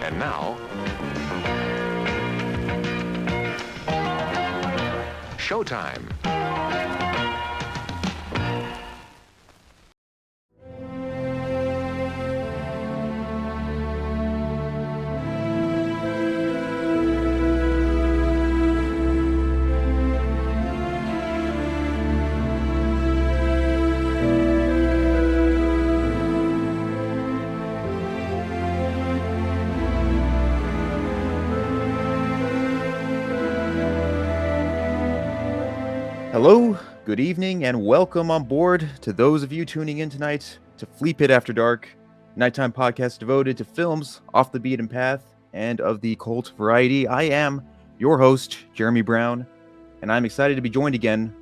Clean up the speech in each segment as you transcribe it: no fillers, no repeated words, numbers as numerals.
And now, showtime. Hello, good evening, and welcome on board to those of you tuning in tonight to Fleapit After Dark, nighttime podcast devoted to films off the beaten path and of the cult variety. I am your host, Jeremy Brown, and I'm excited to be joined again,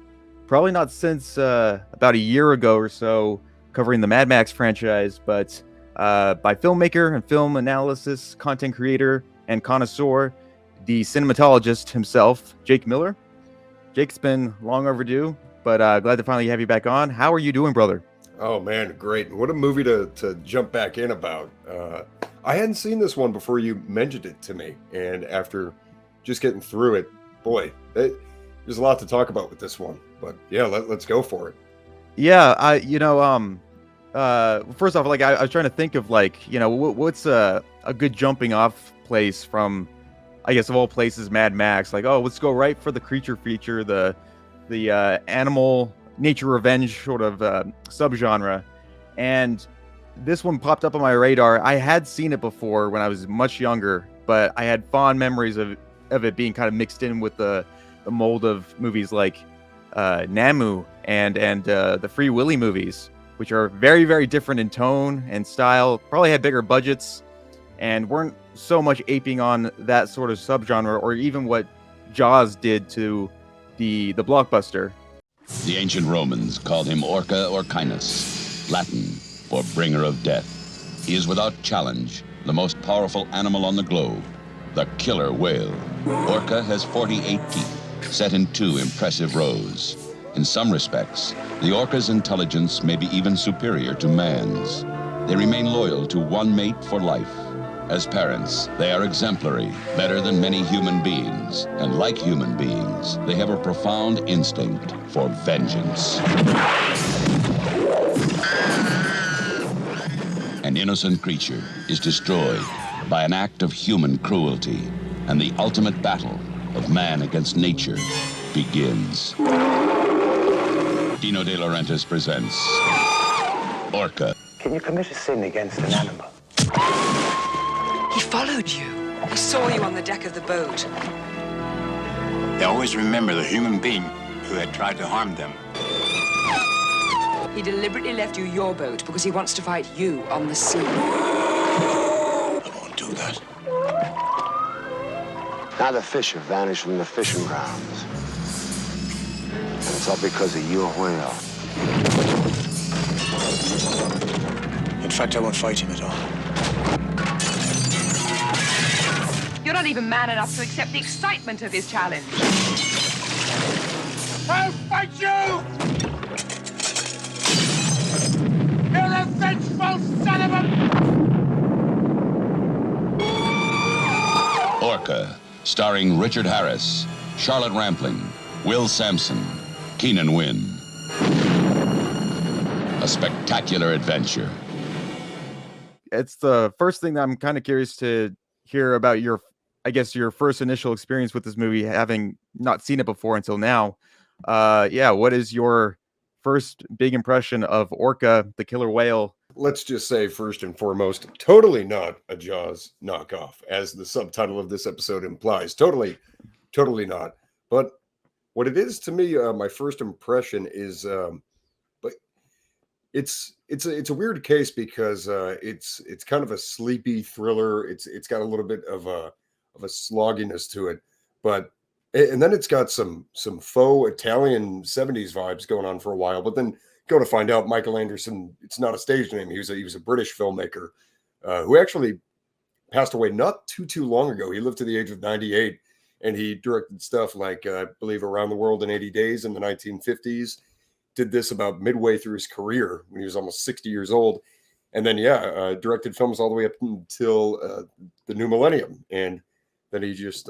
probably not since about a year ago or so, covering the Mad Max franchise, but by filmmaker and film analysis, content creator, and connoisseur, the cinematologist himself, Jake Miller. Jake's been long overdue, but glad to finally have you back on. How are you doing, brother? Oh, man, great. What a movie to jump back in about. I hadn't seen this one before you mentioned it to me, and after just getting through it, boy, there's a lot to talk about with this one. But yeah, let's go for it. Yeah, first off, like I was trying to think of like, what's a good jumping off place from, I guess of all places, Mad Max. Like, oh, let's go right for the creature feature, the animal nature revenge sort of subgenre, and this one popped up on my radar. I had seen it before when I was much younger, but I had fond memories of it being kind of mixed in with the mold of movies like Namu and the Free Willy movies, which are very, very different in tone and style, probably had bigger budgets, and weren't so much aping on that sort of subgenre, or even what Jaws did to the blockbuster. The ancient Romans called him Orca or Canis, Latin for bringer of death. He is without challenge the most powerful animal on the globe, the killer whale. Orca has 48 teeth, set in 2 impressive rows. In some respects, the orca's intelligence may be even superior to man's. They remain loyal to one mate for life. As parents, they are exemplary, better than many human beings. And like human beings, they have a profound instinct for vengeance. An innocent creature is destroyed by an act of human cruelty, and the ultimate battle of man against nature begins. Dino De Laurentiis presents Orca. Can you commit a sin against an animal? He followed you. He saw you on the deck of the boat. They always remember the human being who had tried to harm them. He deliberately left you your boat because he wants to fight you on the sea. I won't do that. Now the fish have vanished from the fishing grounds. And it's all because of your whale. In fact, I won't fight him at all. You're not even man enough to accept the excitement of his challenge. I'll fight you! You're a vengeful son of a... Orca, starring Richard Harris, Charlotte Rampling, Will Sampson, Keenan Wynn. A spectacular adventure. It's the first thing that I'm kind of curious to hear about your first initial experience with this movie, having not seen it before until now. What is your first big impression of Orca, the killer whale? Let's just say, first and foremost, totally not a Jaws knockoff, as the subtitle of this episode implies. Totally not. But what it is to me, my first impression is, but it's a weird case because it's kind of a sleepy thriller. It's got a little bit of a slogginess to it, and then it's got some faux Italian 70s vibes going on for a while, but then go to find out Michael Anderson, it's not a stage name. He was a British filmmaker who actually passed away not too long ago. He lived to the age of 98, and he directed stuff like I believe Around the World in 80 Days in the 1950s. Did this about midway through his career when he was almost 60 years old, and then directed films all the way up until the new millennium, and then he just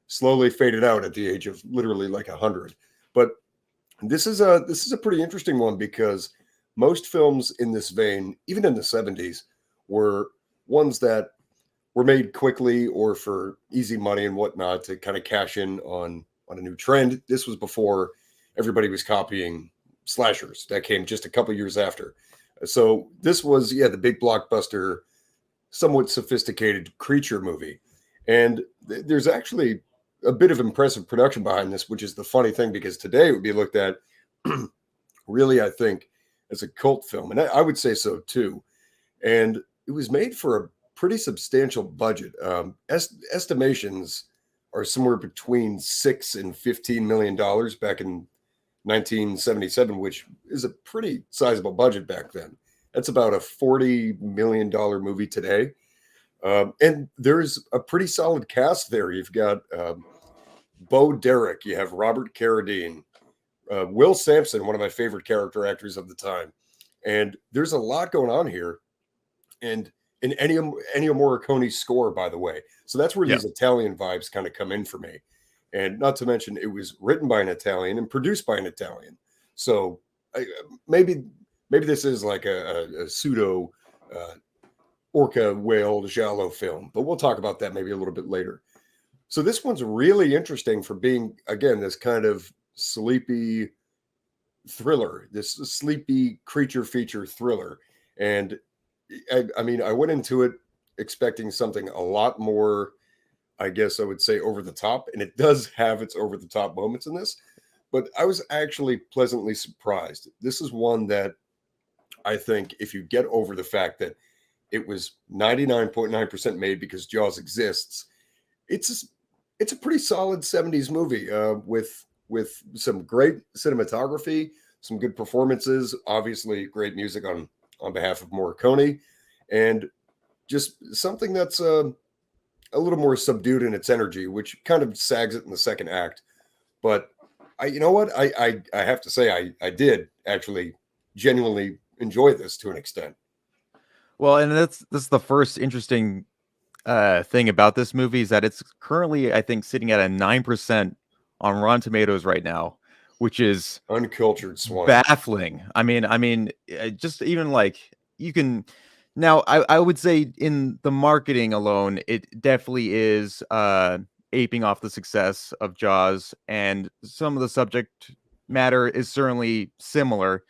slowly faded out at the age of literally like 100. But this is a pretty interesting one because most films in this vein, even in the 70s, were ones that were made quickly or for easy money and whatnot to kind of cash in on a new trend. This was before everybody was copying slashers. That came just a couple years after. So this was, the big blockbuster, somewhat sophisticated creature movie. And there's actually a bit of impressive production behind this, which is the funny thing, because today it would be looked at really, I think, as a cult film. And I would say so too. And it was made for a pretty substantial budget. Estimations are somewhere between $6 and $15 million back in 1977, which is a pretty sizable budget back then. That's about a $40 million movie today. And there's a pretty solid cast there. You've got Bo Derek, you have Robert Carradine, Will Sampson, one of my favorite character actors of the time. And there's a lot going on here. And in Ennio Morricone's score, by the way. So that's where these Italian vibes kind of come in for me. And not to mention, it was written by an Italian and produced by an Italian. So maybe maybe this is like a pseudo orca whale giallo film, but we'll talk about that maybe a little bit later. So this one's really interesting for being, again, this kind of sleepy thriller, this sleepy creature feature thriller. And I mean, I went into it expecting something a lot more, I guess I would say, over the top, and it does have its over the top moments in this, but I was actually pleasantly surprised. This is one that I think if you get over the fact that it was 99.9% made because Jaws exists, it's a pretty solid 70s movie with some great cinematography, some good performances, obviously great music on behalf of Morricone, and just something that's a little more subdued in its energy, which kind of sags it in the second act. But you know what? I have to say I did actually genuinely enjoy this to an extent. Well, and that's the first interesting thing about this movie is that it's currently, I think, sitting at a 9% on Rotten Tomatoes right now, which is Uncultured swine. baffling. Just even like you can now, I would say in the marketing alone, it definitely is aping off the success of Jaws, and some of the subject matter is certainly similar.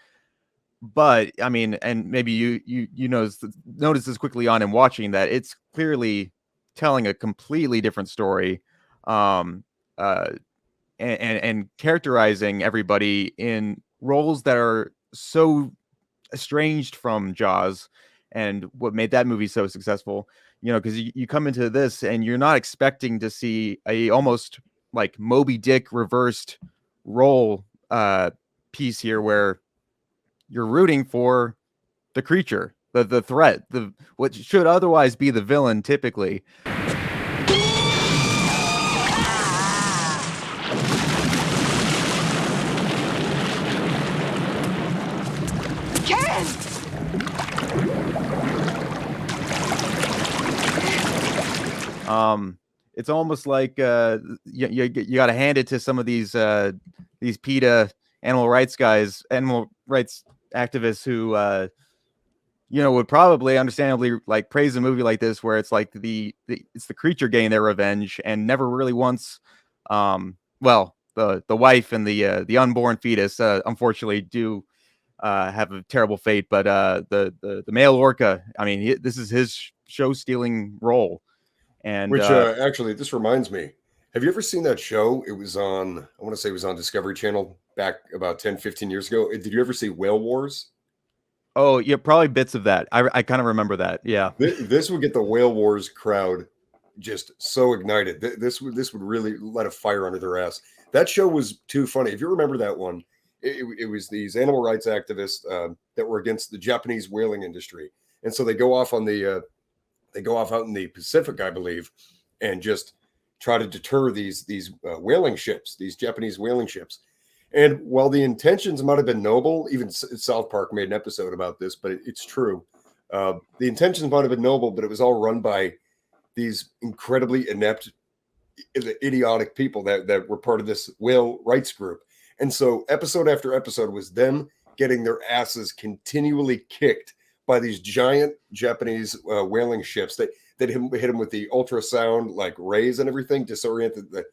But I mean, and maybe you notice this quickly on in watching that it's clearly telling a completely different story, um, uh, and characterizing everybody in roles that are so estranged from Jaws, and what made that movie so successful. You know, because you come into this and you're not expecting to see a almost like Moby Dick reversed role piece here, where you're rooting for the creature, the threat, the what should otherwise be the villain typically. Ken! It's almost like you got to hand it to some of these PETA animal rights guys, animal rights activists who would probably understandably like praise a movie like this, where it's like it's the creature getting their revenge, and never really once, well, the wife and the unborn fetus unfortunately do have a terrible fate, but the male orca, I mean, this is his show stealing role. And Which actually, this reminds me. Have you ever seen that show? It was on, I want to say it was on Discovery Channel back about 10, 15 years ago. Did you ever see Whale Wars? Oh, yeah, probably bits of that. I kind of remember that. Yeah. This would get the Whale Wars crowd just so ignited. This would really light a fire under their ass. That show was too funny. If you remember that one, it was these animal rights activists that were against the Japanese whaling industry, and so they go off out in the Pacific, I believe, and just try to deter these whaling ships, these Japanese whaling ships. And while the intentions might have been noble, even South Park made an episode about this, but it's true. The intentions might have been noble, but it was all run by these incredibly inept, idiotic people that were part of this whale rights group. And so episode after episode was them getting their asses continually kicked by these giant Japanese whaling ships that hit them with the ultrasound like rays and everything, disoriented the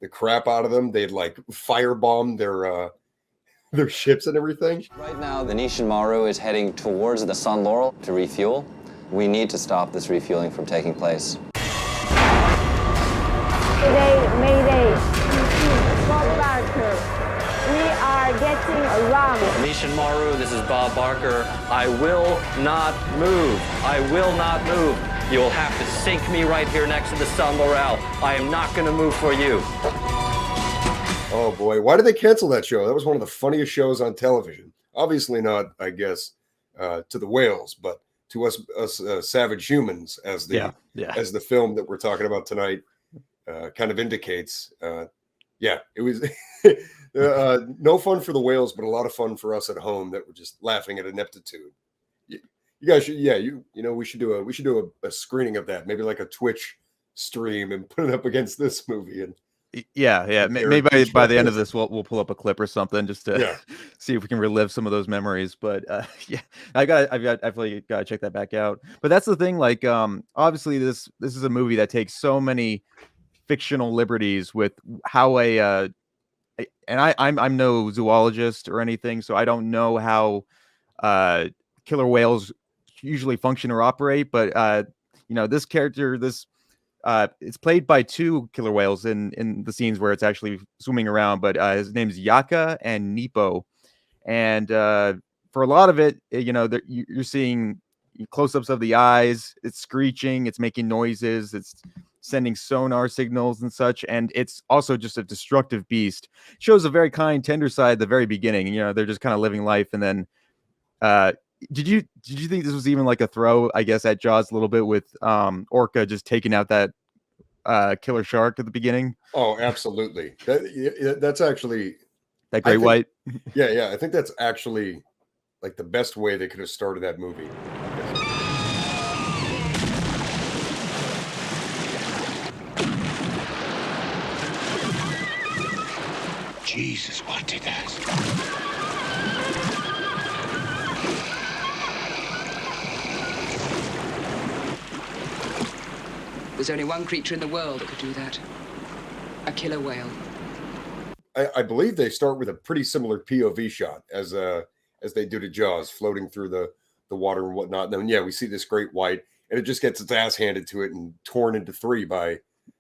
crap out of them. They'd like firebomb their ships and everything. Right now, the Nishin Maru is heading towards the Sun Laurel to refuel. We need to stop this refueling from taking place. Mayday. Bob Barker. We are getting around. Nishin Maru, this is Bob Barker. I will not move. I will not move. You will have to sink me right here next to the Sun Laurel. I am not going to move for you. Oh boy, why did they cancel that show? That was one of the funniest shows on television. Obviously not, I guess, to the whales, but to us savage humans, as the film that we're talking about tonight kind of indicates. It was no fun for the whales, but a lot of fun for us at home that were just laughing at ineptitude. You guys should, we should do a screening of that, maybe like a Twitch stream, and put it up against this movie, and Yeah. Maybe by the end of this, we'll pull up a clip or something just to see if we can relive some of those memories. But yeah, I definitely gotta check that back out. But that's the thing. Like, obviously, this is a movie that takes so many fictional liberties with how I'm no zoologist or anything, so I don't know how killer whales usually function or operate. But this character, it's played by two killer whales in the scenes where it's actually swimming around. But his name's Yaka and Nepo, and for a lot of it, you're seeing close-ups of the eyes. It's screeching, it's making noises, it's sending sonar signals and such, and it's also just a destructive beast. Shows a very kind, tender side at the very beginning. They're just kind of living life, and then did you think this was even like a throw, I guess, at Jaws a little bit with Orca just taking out that killer shark at the beginning? Oh, absolutely. That's actually that great white. Yeah. I think that's actually like the best way they could have started that movie. Jesus, what did that? There's only one creature in the world that could do that. A killer whale. I believe they start with a pretty similar POV shot as they do to Jaws, floating through the water and whatnot. And then we see this great white, and it just gets its ass handed to it and torn into three by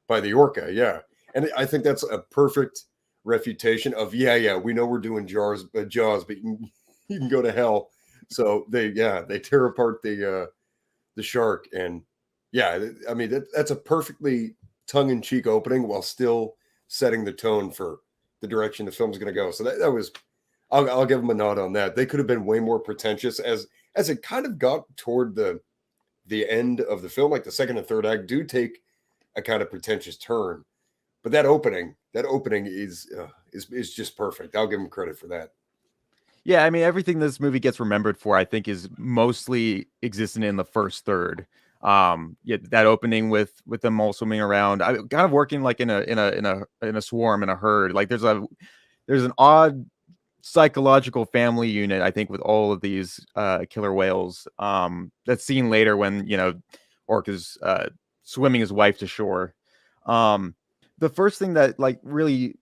the Orca. Yeah, and I think that's a perfect refutation of we know we're doing Jaws, but you can go to hell. So they tear apart the shark, and I mean that's a perfectly tongue-in-cheek opening while still setting the tone for the direction the film's going to go. So that was, I'll give them a nod on that. They could have been way more pretentious as it kind of got toward the end of the film. Like the second and third act do take a kind of pretentious turn, but that opening is just perfect. I'll give them credit for that. Yeah, I mean, everything this movie gets remembered for, I think, is mostly existing in the first third. That opening with them all swimming around, I kind of working like in a swarm, in a herd. Like there's an odd psychological family unit, I think, with all of these killer whales. That's seen later when Orca's swimming his wife to shore. The first thing that like really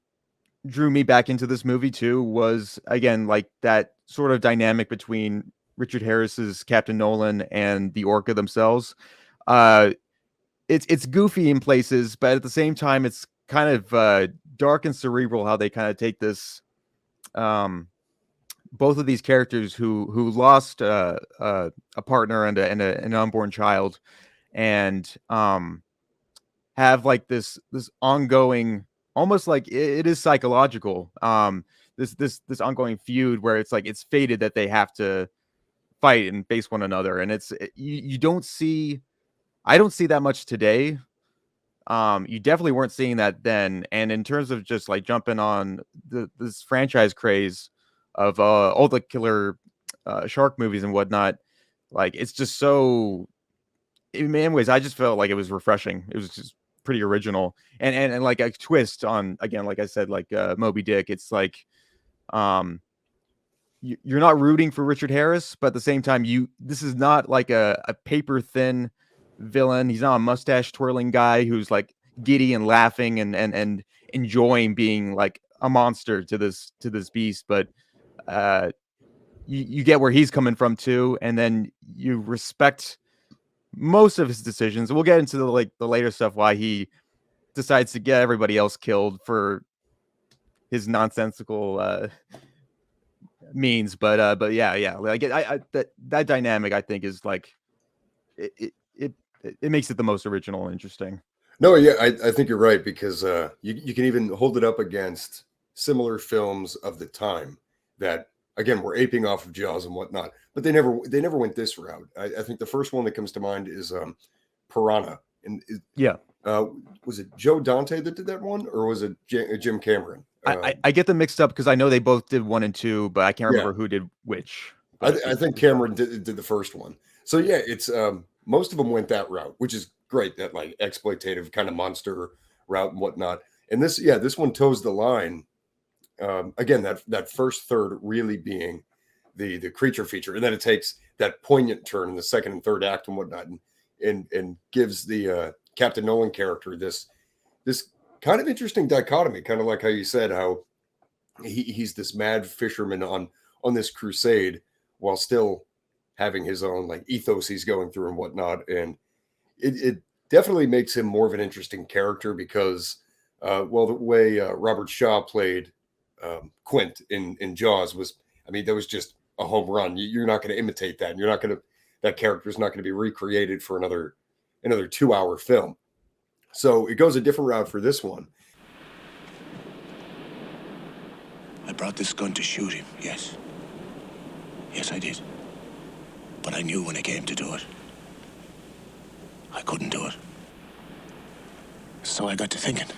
drew me back into this movie too was, again, like that sort of dynamic between Richard Harris's Captain Nolan and the Orca themselves. It's goofy in places, but at the same time, it's kind of dark and cerebral how they kind of take this. Both of these characters who lost a partner and an unborn child, and have like this ongoing, almost like it is psychological. This ongoing feud where it's like it's fated that they have to fight and face one another, and you don't see. I don't see that much today. You definitely weren't seeing that then. And in terms of just like jumping on this franchise craze of all the killer shark movies and whatnot, like it's just so. In many ways, I just felt like it was refreshing. It was just pretty original, and like a twist on, again, like I said, like Moby Dick. It's like, you're not rooting for Richard Harris, but at the same time, this is not like a paper thin villain. He's not a mustache twirling guy who's like giddy and laughing and enjoying being like a monster to this beast. But you get where he's coming from too, and then you respect most of his decisions. We'll get into the later stuff, why he decides to get everybody else killed for his nonsensical means. But yeah, like that dynamic, I think, is like it makes it the most original and interesting. No, yeah, I think you're right, because you can even hold it up against similar films of the time that, again, were aping off of Jaws and whatnot, but they never went this route. I think the first one that comes to mind is Piranha. And was it Joe Dante that did that one, or was it Jim Cameron? I get them mixed up because I know they both did 1 and 2, but I can't remember who did which. I think Cameron did the first one. So yeah, it's most of them went that route, which is great, that like exploitative kind of monster route and whatnot. And this one toes the line. Again, that first third really being the creature feature, and then it takes that poignant turn in the second and third act and whatnot, and gives the Captain Nolan character this kind of interesting dichotomy, kind of like how you said how he's this mad fisherman on this crusade while still having his own like ethos he's going through and whatnot, and it definitely makes him more of an interesting character because the way Robert Shaw played Quint in Jaws was, I mean, that was just a home run. You're not going to imitate that. And you're not going to, that character is not going to be recreated for another 2-hour film. So it goes a different route for this one. I brought this gun to shoot him, yes. Yes, I did. But I knew when it came to do it, I couldn't do it. So I got to thinking.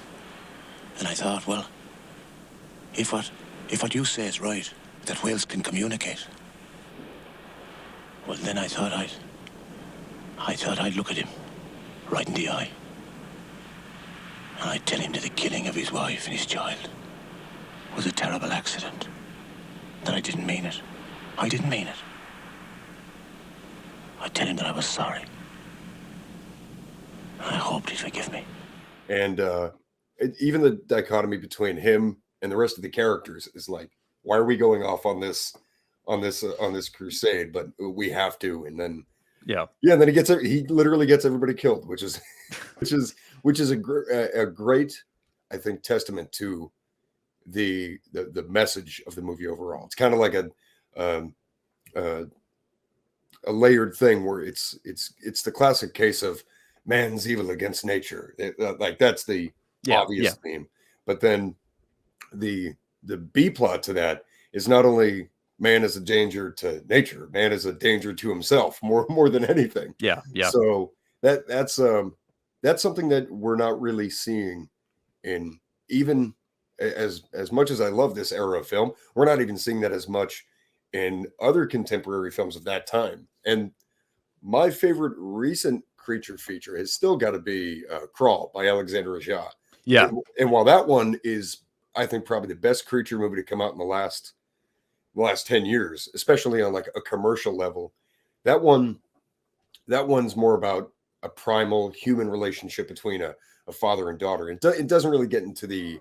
And I thought, well, if what you say is right, that whales can communicate, well, then I thought I'd look at him right in the eye. And I'd tell him that the killing of his wife and his child was a terrible accident. That I didn't mean it. I didn't mean it. I'd tell him that I was sorry. And I hoped he'd forgive me. And even the dichotomy between him and the rest of the characters is like, why are we going off on this crusade? But we have to. And then and then he literally gets everybody killed, which is a great, I think, testament to the message of the movie overall. It's kind of like a layered thing where it's the classic case of man's evil against nature. Like that's the obvious theme. But then the B plot to that is not only man is a danger to nature, man is a danger to himself more than anything. Yeah. So that's something that we're not really seeing in, even as much as I love this era of film, we're not even seeing that as much in other contemporary films of that time. And my favorite recent creature feature has still got to be Crawl by Alexander Aja. Yeah. And while that one is, I think, probably the best creature movie to come out in the last 10 years, especially on like a commercial level, that one's more about a primal human relationship between a father and daughter. And it doesn't really get into the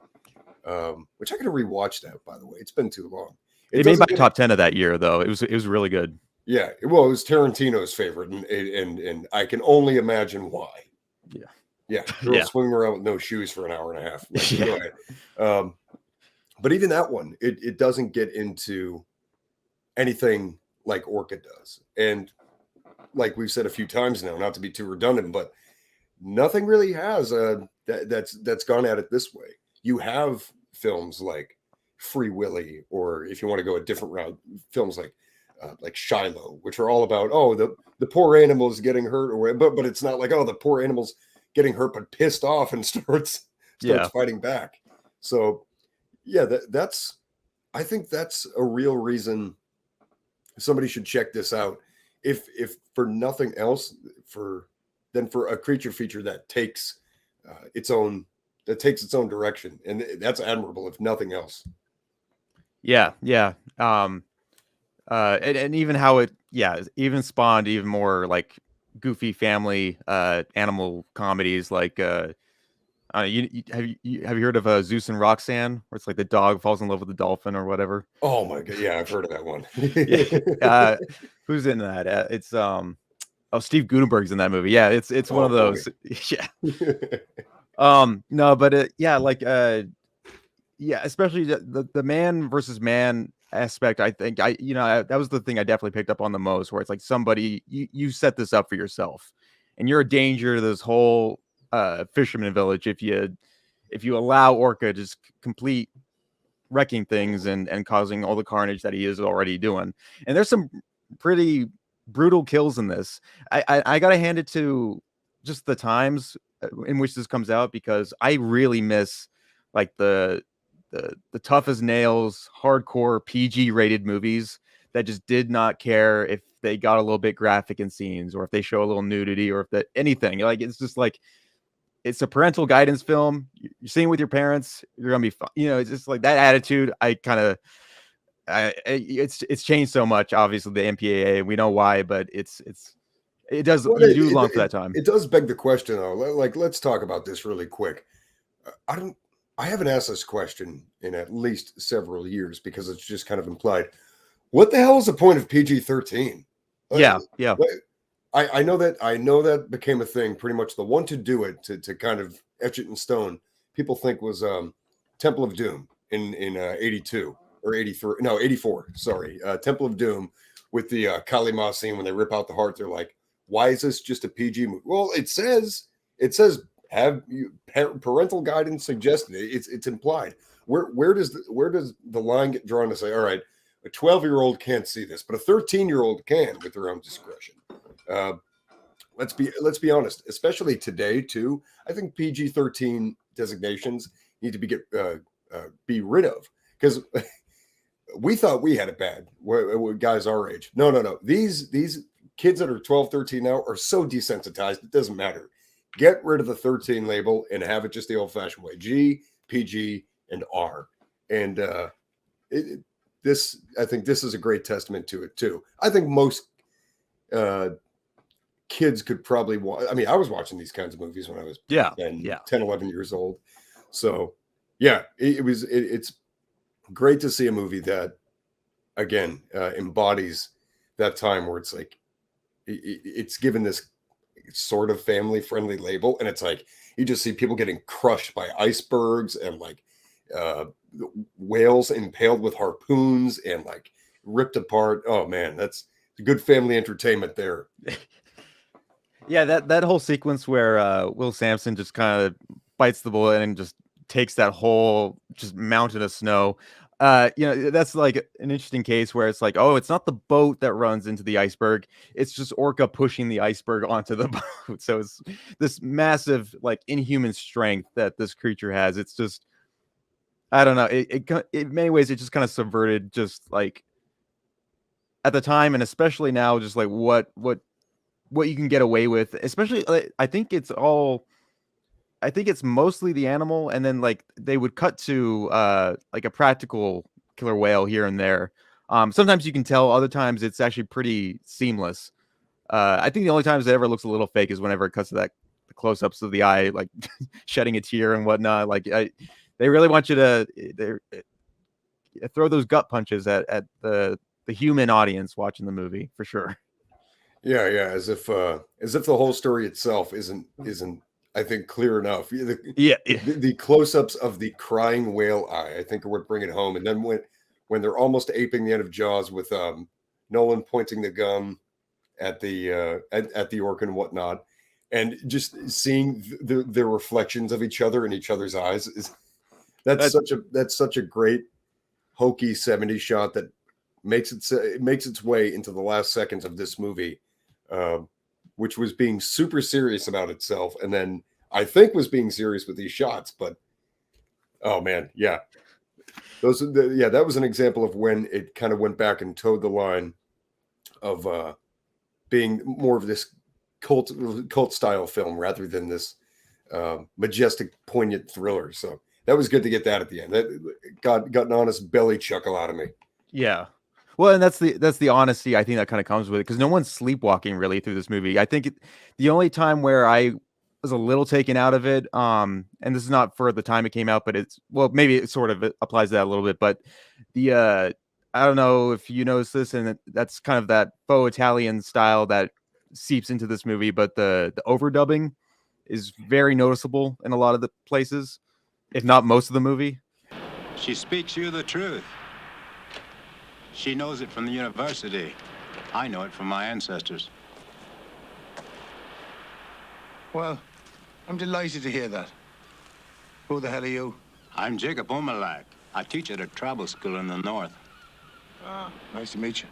which I gotta rewatch that, by the way. It's been too long. It made my top 10 of that year, though. It was really good. Yeah, well, it was Tarantino's favorite, and I can only imagine why. Yeah, girls swinging around with no shoes for an hour and a half. Like, but even that one, it doesn't get into anything like Orca does, and like we've said a few times now, not to be too redundant, but nothing really has that's gone at it this way. You have films like Free Willy, or if you want to go a different route, films like Shiloh, which are all about the poor animals getting hurt, but it's not like the poor animals getting hurt but pissed off and starts fighting back. So that's I think that's a real reason somebody should check this out, if for nothing else, for a creature feature that takes its own direction, and that's admirable if nothing else. And even how it even spawned even more like goofy family animal comedies, like have you heard of Zeus and Roxanne, where it's like the dog falls in love with the dolphin or whatever? Oh my god, yeah, I've heard of that one. Who's in that? It's Steve Guttenberg's in that movie. Yeah, it's one of those. No, but especially the man versus man aspect. I think that was the thing I definitely picked up on the most, where it's like somebody you set this up for yourself, and you're a danger to this whole fisherman village if you allow Orca to just complete wrecking things and causing all the carnage that he is already doing. And there's some pretty brutal kills in this. I gotta hand it to just the times in which this comes out, because I really miss like the tough as nails, hardcore PG rated movies that just did not care if they got a little bit graphic in scenes, or if they show a little nudity, or if anything. Like, it's just like it's a parental guidance film. You're seeing it with your parents. You're gonna be fine. It's just like that attitude. It's changed so much. Obviously, the MPAA. We know why, but it does. Well, You do long for that time. It does beg the question, though. Like, let's talk about this really quick. I haven't asked this question in at least several years because it's just kind of implied. What the hell is the point of PG-13? Yeah. I know that became a thing. Pretty much the one to do it to kind of etch it in stone. People think was Temple of Doom in 82 or 83. No, 84. Sorry, Temple of Doom with the Kali Ma scene when they rip out the heart. They're like, why is this just a PG movie? Well, it says have you parental guidance suggested. It's implied. Where does the line get drawn to say, all right, a 12-year-old can't see this, but a 13-year-old can with their own discretion? Let's be honest, especially today too. I think PG-13 designations need to be rid of, because we thought we had it bad. We're guys our age. No. These kids that are 12, 13 now are so desensitized. It doesn't matter. Get rid of the 13 label and have it just the old-fashioned way: G, PG, and R. And I think this is a great testament to it too. I think most kids could probably watch. I mean, I was watching these kinds of movies when I was 10, 11 years old. So yeah, it's great to see a movie that again embodies that time where it's like it's given this sort of family friendly label, and it's like you just see people getting crushed by icebergs and like whales impaled with harpoons and like ripped apart. Oh man, that's good family entertainment there. Yeah, that whole sequence where Will Sampson just kind of bites the bullet and just takes that whole just mountain of snow. That's like an interesting case where it's like, oh, it's not the boat that runs into the iceberg. It's just Orca pushing the iceberg onto the boat. So it's this massive, like, inhuman strength that this creature has. It's just, I don't know. It in many ways, it just kind of subverted just like at the time, and especially now, just like what you can get away with. Especially, I think it's mostly the animal, and then like they would cut to like a practical killer whale here and there. Sometimes you can tell, other times it's actually pretty seamless. I think the only times it ever looks a little fake is whenever it cuts to the close-ups of the eye, like shedding a tear and whatnot. Like they really want you to throw those gut punches at the human audience watching the movie for sure. Yeah, as if the whole story itself isn't I think clear enough. The close-ups of the crying whale eye, I think, are what bring it home. And then when they're almost aping the end of Jaws with Nolan pointing the gun at the orca and whatnot, and just seeing the reflections of each other in each other's eyes that's such a great hokey 70s shot that makes its way into the last seconds of this movie, which was being super serious about itself, and then I think was being serious with these shots. But oh man, yeah, that was an example of when it kind of went back and towed the line of being more of this cult style film rather than this majestic, poignant thriller. So that was good to get that at the end. That got an honest belly chuckle out of me. Yeah. Well, and that's the honesty I think that kind of comes with it, because no one's sleepwalking really through this movie. I think the only time where I was a little taken out of it, and this is not for the time it came out, but maybe it sort of applies to that a little bit. But I don't know if you notice this, and that's kind of that faux Italian style that seeps into this movie, but the overdubbing is very noticeable in a lot of the places, if not most of the movie. She speaks you the truth. She knows it from the university. I know it from my ancestors. Well, I'm delighted to hear that. Who the hell are you? I'm Jacob Omalak. I teach at a travel school in the north. Ah, nice to meet you.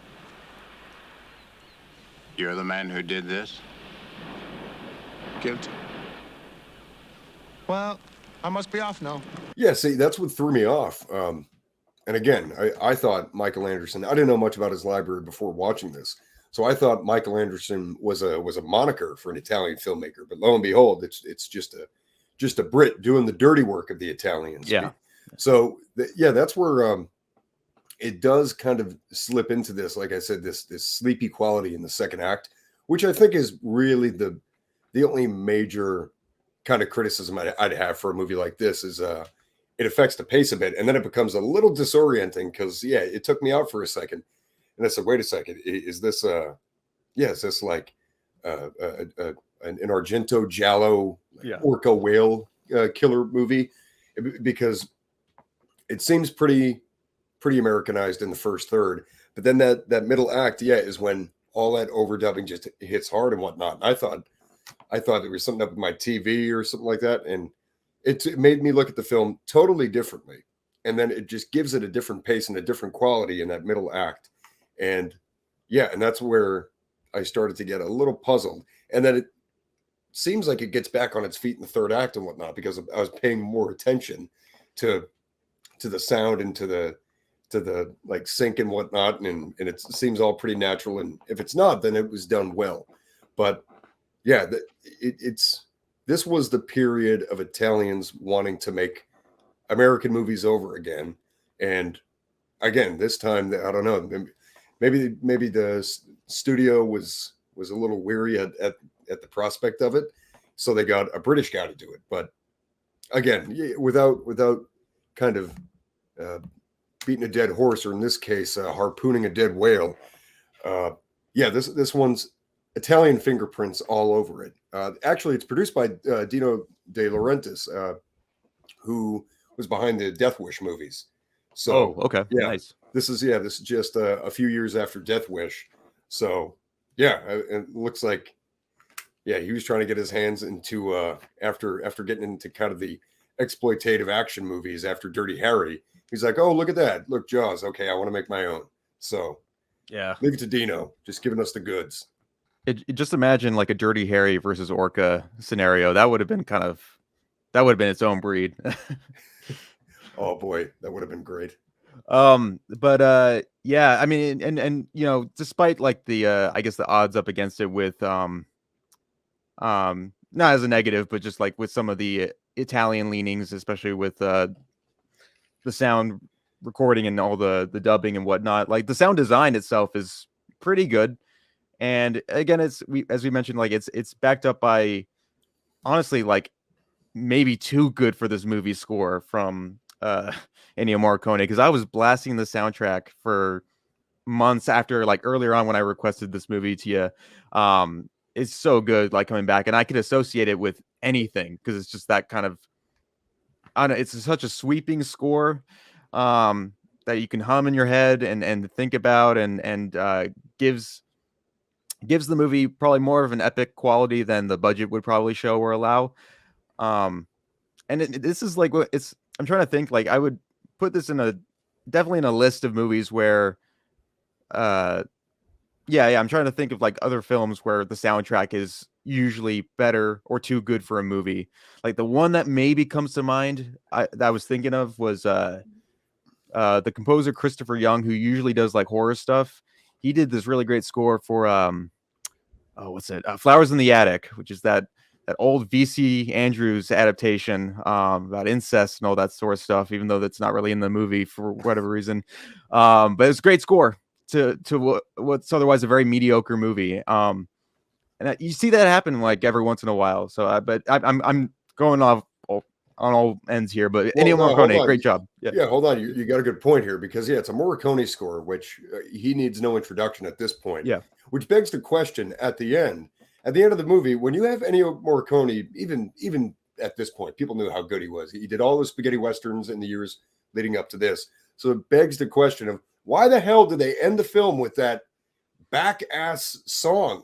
You're the man who did this? Guilty. Well, I must be off now. Yeah, see, that's what threw me off. And again, I thought Michael Anderson, I didn't know much about his library before watching this. So I thought Michael Anderson was a moniker for an Italian filmmaker, but lo and behold, it's just just a Brit doing the dirty work of the Italians. Yeah. So that's where it does kind of slip into this, like I said, this sleepy quality in the second act, which I think is really the only major kind of criticism I'd have for a movie like this is it affects the pace a bit, and then it becomes a little disorienting because it took me out for a second, and I said, wait a second, is this is this like an Argento Giallo Orca whale killer movie? Because it seems pretty Americanized in the first third, but then that middle act is when all that overdubbing just hits hard and whatnot. And I thought there was something up with my TV or something like that, and it made me look at the film totally differently. And then it just gives it a different pace and a different quality in that middle act. And and that's where I started to get a little puzzled. And then it seems like it gets back on its feet in the third act and whatnot, because I was paying more attention to the sound and to the like sync and whatnot, and it seems all pretty natural. And if it's not, then it was done well. But this was the period of Italians wanting to make American movies over again. And again, this time, I don't know, maybe the studio was a little weary at the prospect of it, so they got a British guy to do it. But again, without kind of beating a dead horse, or in this case, harpooning a dead whale. This one's Italian fingerprints all over it. Actually, it's produced by Dino De Laurentiis, who was behind the Death Wish movies. So, okay, nice. This is just a few years after Death Wish. So, it looks like, he was trying to get his hands into after getting into kind of the exploitative action movies after Dirty Harry. He's like, oh, look at that. Look, Jaws. Okay, I want to make my own. So, leave it to Dino, just giving us the goods. Just imagine like a Dirty Harry versus Orca scenario. That would have been its own breed. Oh boy, that would have been great. I mean, and despite like the I guess the odds up against it with not as a negative, but just like with some of the Italian leanings, especially with the sound recording and all the dubbing and whatnot, like the sound design itself is pretty good. And again, as we mentioned, like it's backed up by, honestly, like maybe too good for this movie score from Ennio Morricone, because I was blasting the soundtrack for months after, like earlier on when I requested this movie to you. It's so good, like coming back, and I could associate it with anything because it's just that kind of, I don't know, it's such a sweeping score that you can hum in your head and think about, and gives the movie probably more of an epic quality than the budget would probably show or allow. This is like what it's. I'm trying to think, like I would put this definitely in a list of movies where, I'm trying to think of like other films where the soundtrack is usually better or too good for a movie. Like the one that maybe comes to mind that I was thinking of was the composer Christopher Young, who usually does like horror stuff. He did this really great score for Flowers in the Attic, which is that old V.C. Andrews adaptation about incest and all that sort of stuff, even though that's not really in the movie for whatever reason. But it's a great score to what's otherwise a very mediocre movie. And you see that happen like every once in a while. So, but I'm going off on all ends here, but Ennio Morricone, great job. Yeah, hold on. You got a good point here, because it's a Morricone score, which he needs no introduction at this point. Yeah. Which begs the question at the end of the movie, when you have Ennio Morricone, even at this point, people knew how good he was. He did all the spaghetti westerns in the years leading up to this. So it begs the question of why the hell did they end the film with that back ass song?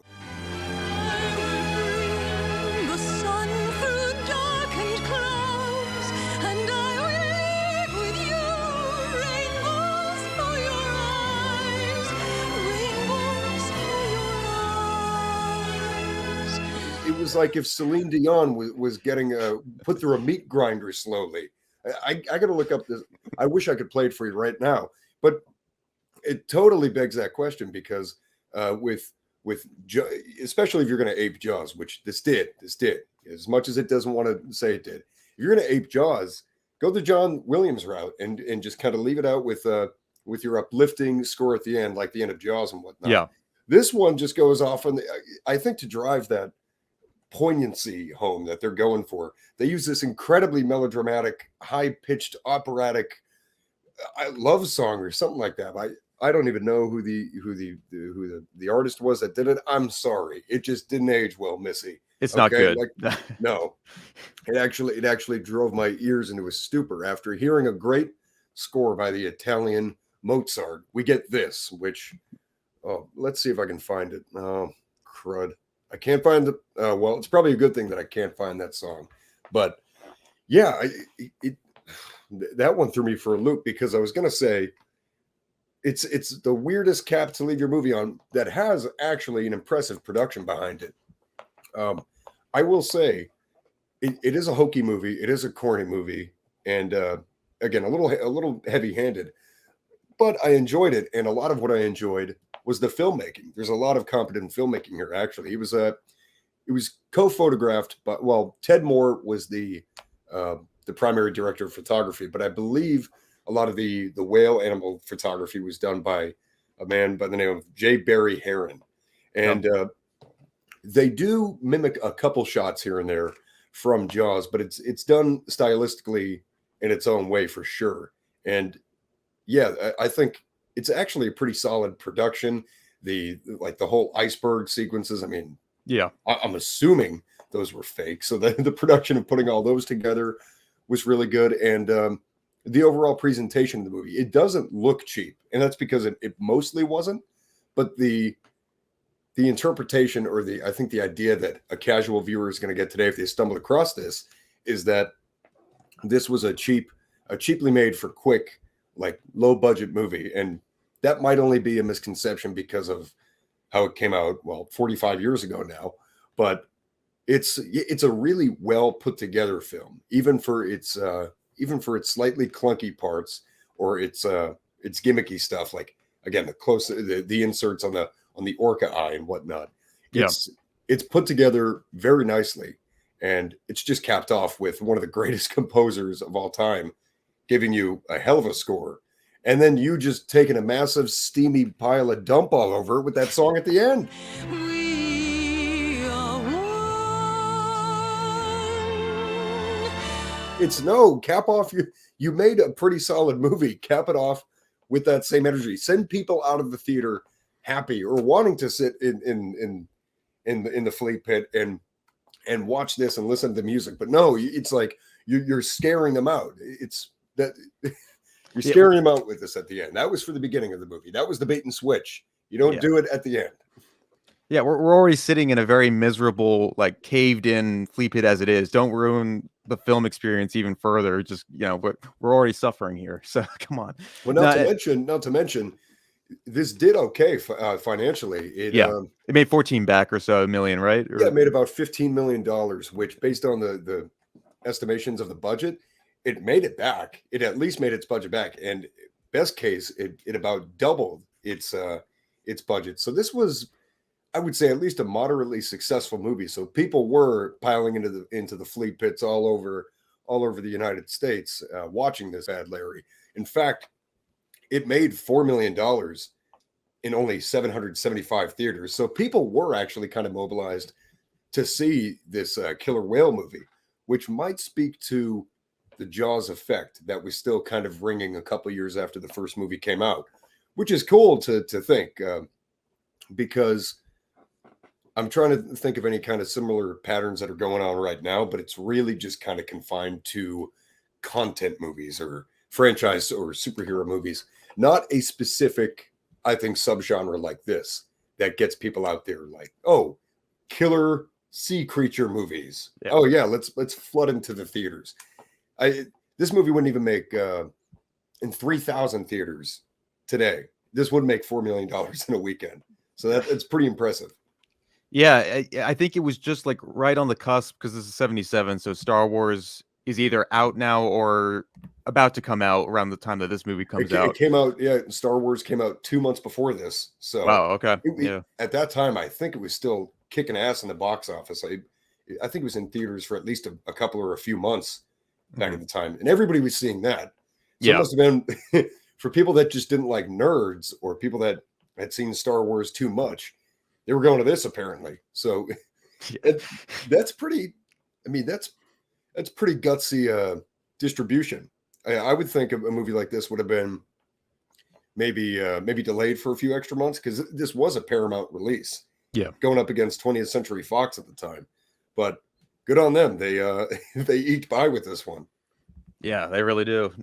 It was like if Celine Dion was getting put through a meat grinder slowly. I got to look up this. I wish I could play it for you right now, but it totally begs that question, because especially if you're going to ape Jaws, which this did, as much as it doesn't want to say it did. If you're going to ape Jaws, go the John Williams route and just kind of leave it out with your uplifting score at the end, like the end of Jaws and whatnot. Yeah. This one just goes off on I think to drive that poignancy home that they're going for. They use this incredibly melodramatic, high-pitched operatic love song or something like that. I don't even know who the artist was that did it. I'm sorry. It just didn't age well, Missy. It's not good. Like, no. It actually drove my ears into a stupor after hearing a great score by the Italian Mozart. We get this, which let's see if I can find it. Oh, crud. I can't find the well, it's probably a good thing that I can't find that song. But yeah, that one threw me for a loop because I was going to say it's the weirdest cap to leave your movie on that has actually an impressive production behind it. I will say it is a hokey movie. It is a corny movie. And again, a little heavy-handed, but I enjoyed it. And a lot of what I enjoyed was the filmmaking. There's a lot of competent filmmaking here, actually. It was co-photographed, but Ted Moore was the primary director of photography, but I believe a lot of the whale animal photography was done by a man by the name of J. Barry Heron. And they do mimic a couple shots here and there from Jaws, but it's done stylistically in its own way for sure. And yeah, I think it's actually a pretty solid production. The whole iceberg sequences. I mean, yeah, I'm assuming those were fake. So the production of putting all those together was really good. And the overall presentation of the movie, it doesn't look cheap. And that's because it mostly wasn't. But the interpretation or I think the idea that a casual viewer is going to get today if they stumble across this is that this was a cheaply made for quick, like low budget movie. And that might only be a misconception because of how it came out, 45 years ago now, but it's a really well put together film, even for its slightly clunky parts or its gimmicky stuff. Like again, the inserts on the orca eye and whatnot. It's put together very nicely, and it's just capped off with one of the greatest composers of all time giving you a hell of a score. And then you just taking a massive steamy pile of dump all over it with that song at the end. It's cap off. You made a pretty solid movie. Cap it off with that same energy. Send people out of the theater happy or wanting to sit in the flea pit and watch this and listen to the music. But no, it's like you're scaring them out. It's that. You're scaring him out with this at the end. That was for the beginning of the movie. That was the bait and switch. You don't do it at the end. Yeah, we're already sitting in a very miserable, like caved in flea pit as it is. Don't ruin the film experience even further. Just, but we're already suffering here. So come on. Well, not to mention, this did okay financially. It made 14 back or so million, right? It made about $15 million, which based on the estimations of the budget, it made it back. It at least made its budget back, and best case, it about doubled its budget. So this was, I would say, at least a moderately successful movie. So people were piling into the flea pits all over the United States watching this Bad Larry. In fact, it made $4 million in only 775 theaters. So people were actually kind of mobilized to see this killer whale movie, which might speak to the Jaws effect that was still kind of ringing a couple years after the first movie came out, which is cool to think because I'm trying to think of any kind of similar patterns that are going on right now, but it's really just kind of confined to content movies or franchise or superhero movies, not a specific, I think, subgenre like this that gets people out there like, oh, killer sea creature movies. Yeah. Oh yeah, let's flood into the theaters. This movie wouldn't even make in 3,000 theaters today. This would make $4 million in a weekend. So that's pretty impressive. Yeah, I think it was just like right on the cusp because this is 77. So Star Wars is either out now or about to come out around the time that this movie comes out. It came out, Star Wars came out 2 months before this. So wow, okay. At that time, I think it was still kicking ass in the box office. I think it was in theaters for at least a couple or a few months back at the time, and everybody was seeing that. So it must have been for people that just didn't like nerds or people that had seen Star Wars too much. They were going to this apparently. So that's pretty. I mean, that's pretty gutsy distribution. I would think a movie like this would have been maybe delayed for a few extra months because this was a Paramount release. Yeah, going up against 20th Century Fox at the time, but good on them. They they eked by with this one. Yeah, they really do.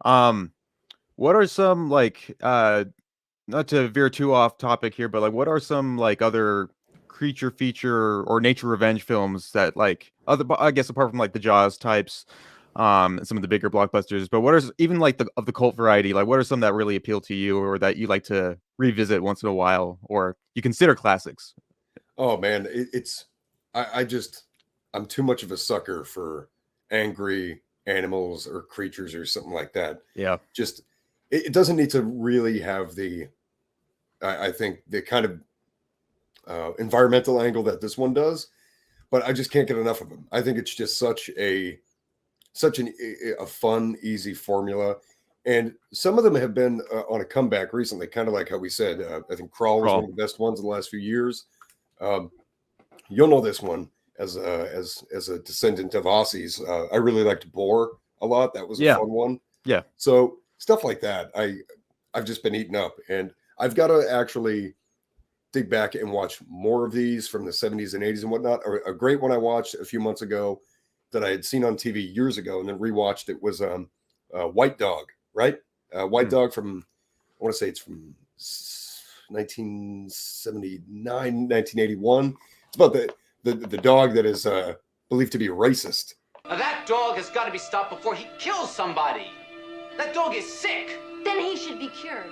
What are some like not to veer too off topic here, but like what are some like other creature feature or nature revenge films that like other, I guess apart from like the Jaws types, and some of the bigger blockbusters, but what are even like the cult variety, like what are some that really appeal to you or that you like to revisit once in a while or you consider classics? Oh man, I'm too much of a sucker for angry animals or creatures or something like that. Yeah. Just it doesn't need to really have the I think the kind of environmental angle that this one does, but I just can't get enough of them. I think it's just such a fun, easy formula. And some of them have been on a comeback recently, kind of like how we said. I think Crawl was one of the best ones in the last few years. You'll know this one as a descendant of Aussies. I really liked Boar a lot. That was a fun one. Yeah. So stuff like that, I've just been eaten up, and I've got to actually dig back and watch more of these from the 70s and 80s and whatnot. A great one I watched a few months ago that I had seen on TV years ago and then rewatched it was White Dog, right? White Dog from, I want to say it's from 1979, 1981. It's about the dog that is believed to be racist. That dog has got to be stopped before he kills somebody. That dog is sick. Then he should be cured.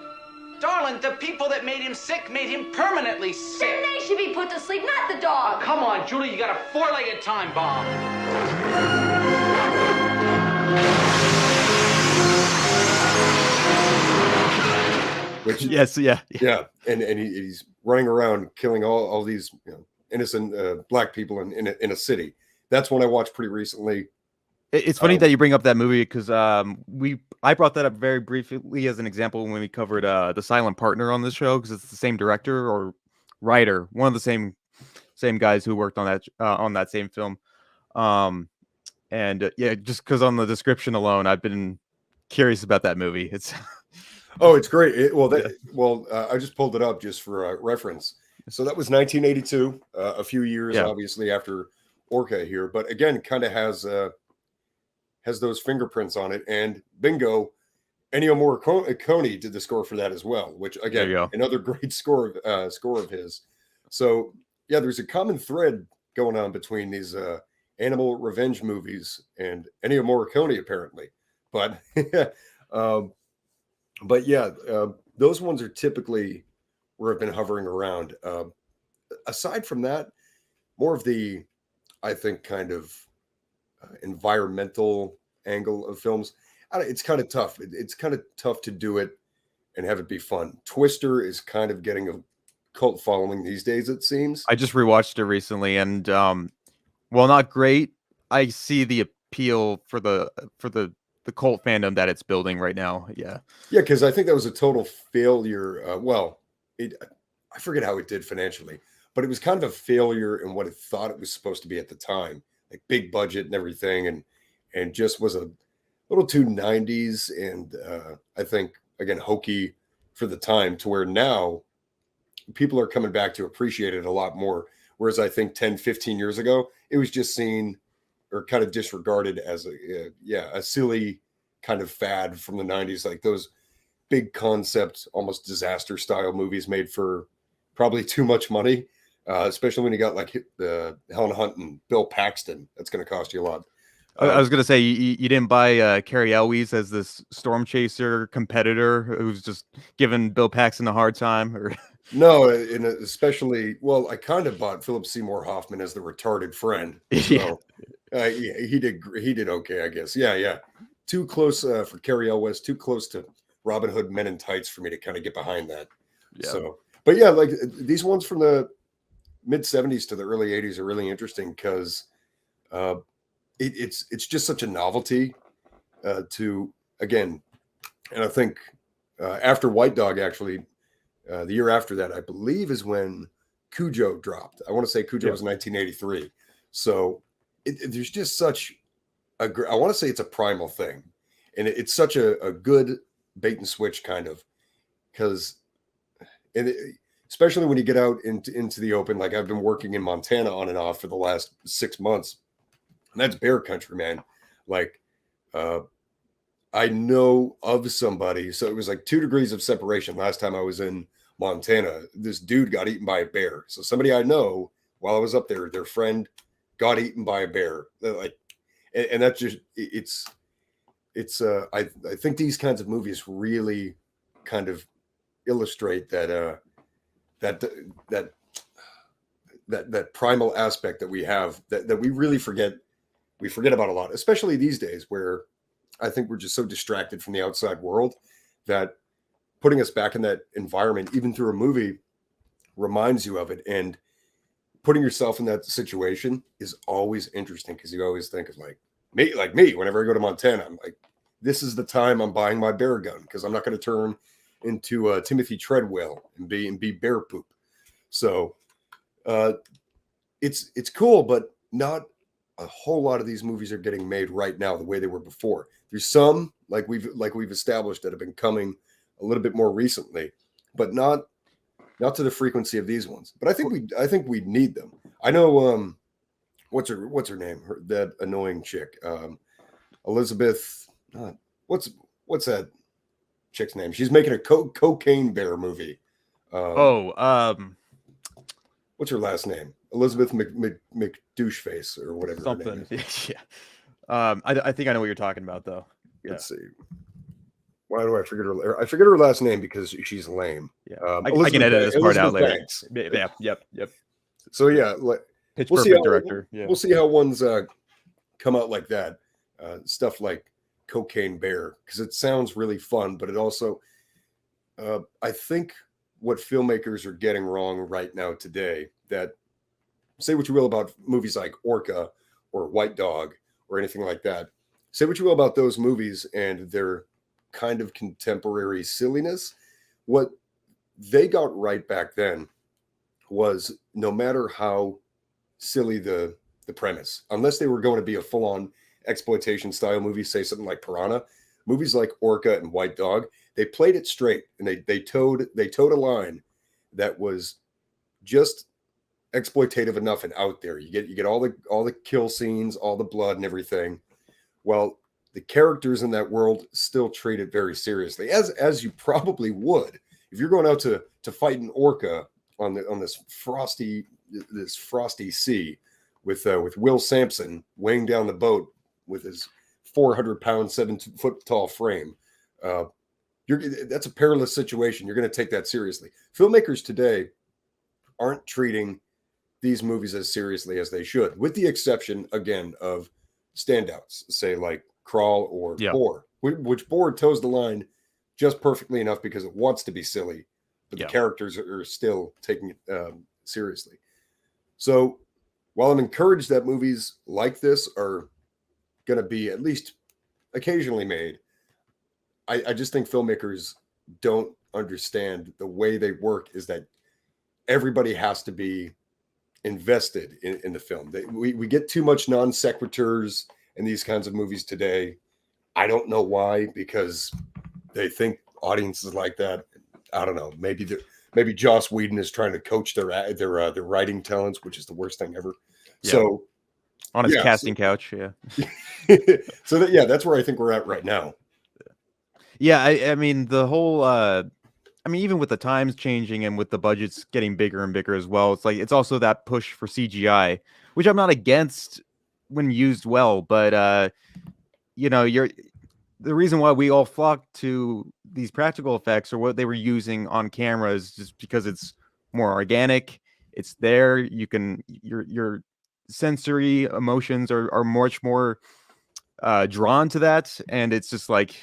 Darling, the people that made him sick made him permanently sick. Then they should be put to sleep, not the dog. Come on, Julie, you got a four-legged time bomb. Which yes, yeah, and he's running around killing all these innocent black people in a city. That's one I watched pretty recently. It's funny that you bring up that movie because I brought that up very briefly as an example when we covered The Silent Partner on this show because it's the same director or writer, one of the same guys who worked on that same film. Yeah, just because on the description alone, I've been curious about that movie. It's it's great. I just pulled it up just for reference. So that was 1982, a few years obviously after Orca here, but again, kind of has those fingerprints on it. And bingo, Ennio Morricone did the score for that as well, which again, another great score of his. So yeah, there's a common thread going on between these animal revenge movies and Ennio Morricone apparently. But those ones are typically where I've been hovering around. Aside from that, more of the, I think, kind of environmental angle of films. It's kind of tough. It's kind of tough to do it and have it be fun. Twister is kind of getting a cult following these days, it seems. I just rewatched it recently, and while not great, I see the appeal for the cult fandom that it's building right now. Yeah, because I think that was a total failure. I forget how it did financially, but it was kind of a failure in what it thought it was supposed to be at the time, like big budget and everything, and just was a little too 90s and I think again hokey for the time, to where now people are coming back to appreciate it a lot more, whereas I think 10-15 years ago it was just seen or kind of disregarded as a silly kind of fad from the 90s, like those big concept almost disaster style movies made for probably too much money, especially when you got like Helen Hunt and Bill Paxton. That's going to cost you a lot. I was gonna say you didn't buy Carrie Elwes as this storm chaser competitor who's just giving Bill Paxton a hard time, or no, and especially I kind of bought Philip Seymour Hoffman as the retarded friend. So he did okay, I guess. Yeah. Too close for Carrie Elwes, too close to Robin Hood Men in Tights for me to kind of get behind that. Yeah. So, but like these ones from the mid 70s to the early 80s are really interesting because It's just such a novelty to, again, and I think after White Dog, actually, the year after that, I believe, is when Cujo dropped. I want to say Cujo was 1983. So there's just such I want to say it's a primal thing, and it's such a good bait and switch kind of, because especially when you get out into the open, like I've been working in Montana on and off for the last 6 months, and that's bear country, man. Like, I know of somebody, so it was like 2 degrees of separation last time I was in Montana. This dude got eaten by a bear. So somebody I know, while I was up there, their friend got eaten by a bear. Like, and that's just I think these kinds of movies really kind of illustrate that that primal aspect that we have that we really forget about a lot, especially these days, where I think we're just so distracted from the outside world that putting us back in that environment, even through a movie, reminds you of it. And putting yourself in that situation is always interesting, because you always think of like me, whenever I go to Montana, I'm like, this is the time I'm buying my bear gun, because I'm not going to turn into Timothy Treadwell and be bear poop. So it's cool, but not a whole lot of these movies are getting made right now the way they were before. There's some like we've established that have been coming a little bit more recently, but not to the frequency of these ones. But I think we need them. I know what's her name? That annoying chick, Elizabeth. What's that chick's name? She's making a cocaine bear movie. What's her last name? Elizabeth McDoucheface or whatever. Something. Yeah. I think I know what you're talking about, though. Yeah. Let's see. Why do I forget her? I forget her last name because she's lame. Yeah. I can edit this part out later. Yeah. Yep. So yeah, Pitch Perfect director. Yeah. We'll see how ones come out like that. Stuff like Cocaine Bear, because it sounds really fun, but it also, I think what filmmakers are getting wrong right now today, that say what you will about movies like Orca or White Dog or anything like that. Say what you will about those movies and their kind of contemporary silliness. What they got right back then was, no matter how silly the premise, unless they were going to be a full-on exploitation style movie, say something like Piranha, movies like Orca and White Dog, they played it straight, and they towed a line that was just exploitative enough and out there. You get all the kill scenes, all the blood and everything. Well, the characters in that world still treat it very seriously, as you probably would if you're going out to fight an orca on this frosty sea with Will Sampson weighing down the boat with his 400-pound, 7-foot tall frame. That's a perilous situation. You're going to take that seriously. Filmmakers today aren't treating these movies as seriously as they should, with the exception, again, of standouts, say like Crawl or Boar, which Boar toes the line just perfectly enough because it wants to be silly, but the characters are still taking it seriously. So while I'm encouraged that movies like this are going to be at least occasionally made, I just think filmmakers don't understand the way they work is that everybody has to be invested in the film. We get too much non sequiturs in these kinds of movies today. I don't know why, because they think audiences like that. I don't know. Maybe Joss Whedon is trying to coach their writing talents, which is the worst thing ever. Yeah. So on his casting couch, So that's where I think we're at right now. Yeah, I mean the whole. Even with the times changing and with the budgets getting bigger and bigger as well, it's like it's also that push for CGI, which I'm not against when used well, but the reason why we all flock to these practical effects or what they were using on camera is just because it's more organic. It's there. You can your sensory emotions are much more drawn to that, and it's just like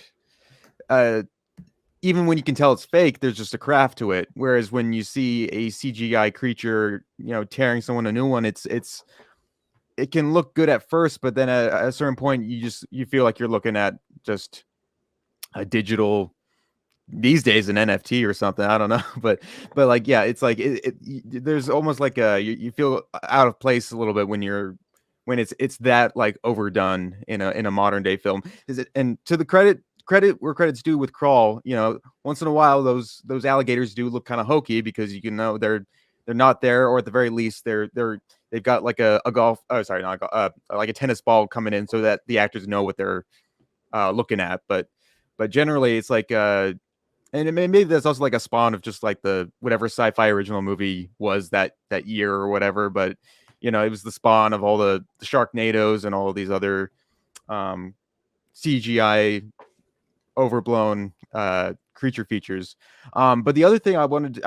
even when you can tell it's fake, there's just a craft to it. Whereas when you see a CGI creature, tearing someone a new one, it's it can look good at first, but then at a certain point, you feel like you're looking at just a digital these days an NFT or something. I don't know, but like yeah, it's like there's almost like you feel out of place a little bit when it's that like overdone in a modern day film. And to the credit where credit's due with Crawl, once in a while those alligators do look kind of hokey because they're not there, or at the very least they've got like a golf sorry, not like a tennis ball coming in so that the actors know what they're looking at. But generally it's like and maybe that's also like a spawn of just like the whatever sci-fi original movie was that year or whatever. But it was the spawn of all the Sharknadoes and all of these other CGI overblown creature features. But the other thing I wanted,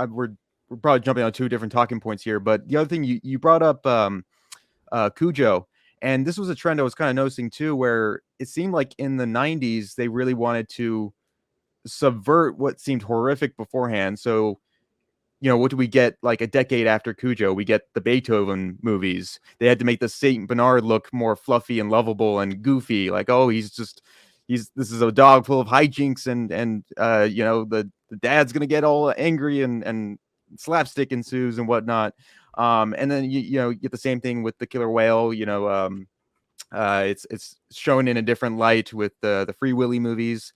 we're probably jumping on two different talking points here. But the other thing you brought up Cujo, and this was a trend I was kind of noticing too, where it seemed like in the 90s they really wanted to subvert what seemed horrific beforehand. So what do we get like a decade after Cujo? We get the Beethoven movies. They had to make the Saint Bernard look more fluffy and lovable and goofy, like, oh, this is a dog full of hijinks, and the dad's gonna get all angry and slapstick ensues and whatnot. And then you get the same thing with the killer whale. It's shown in a different light with the Free Willy movies.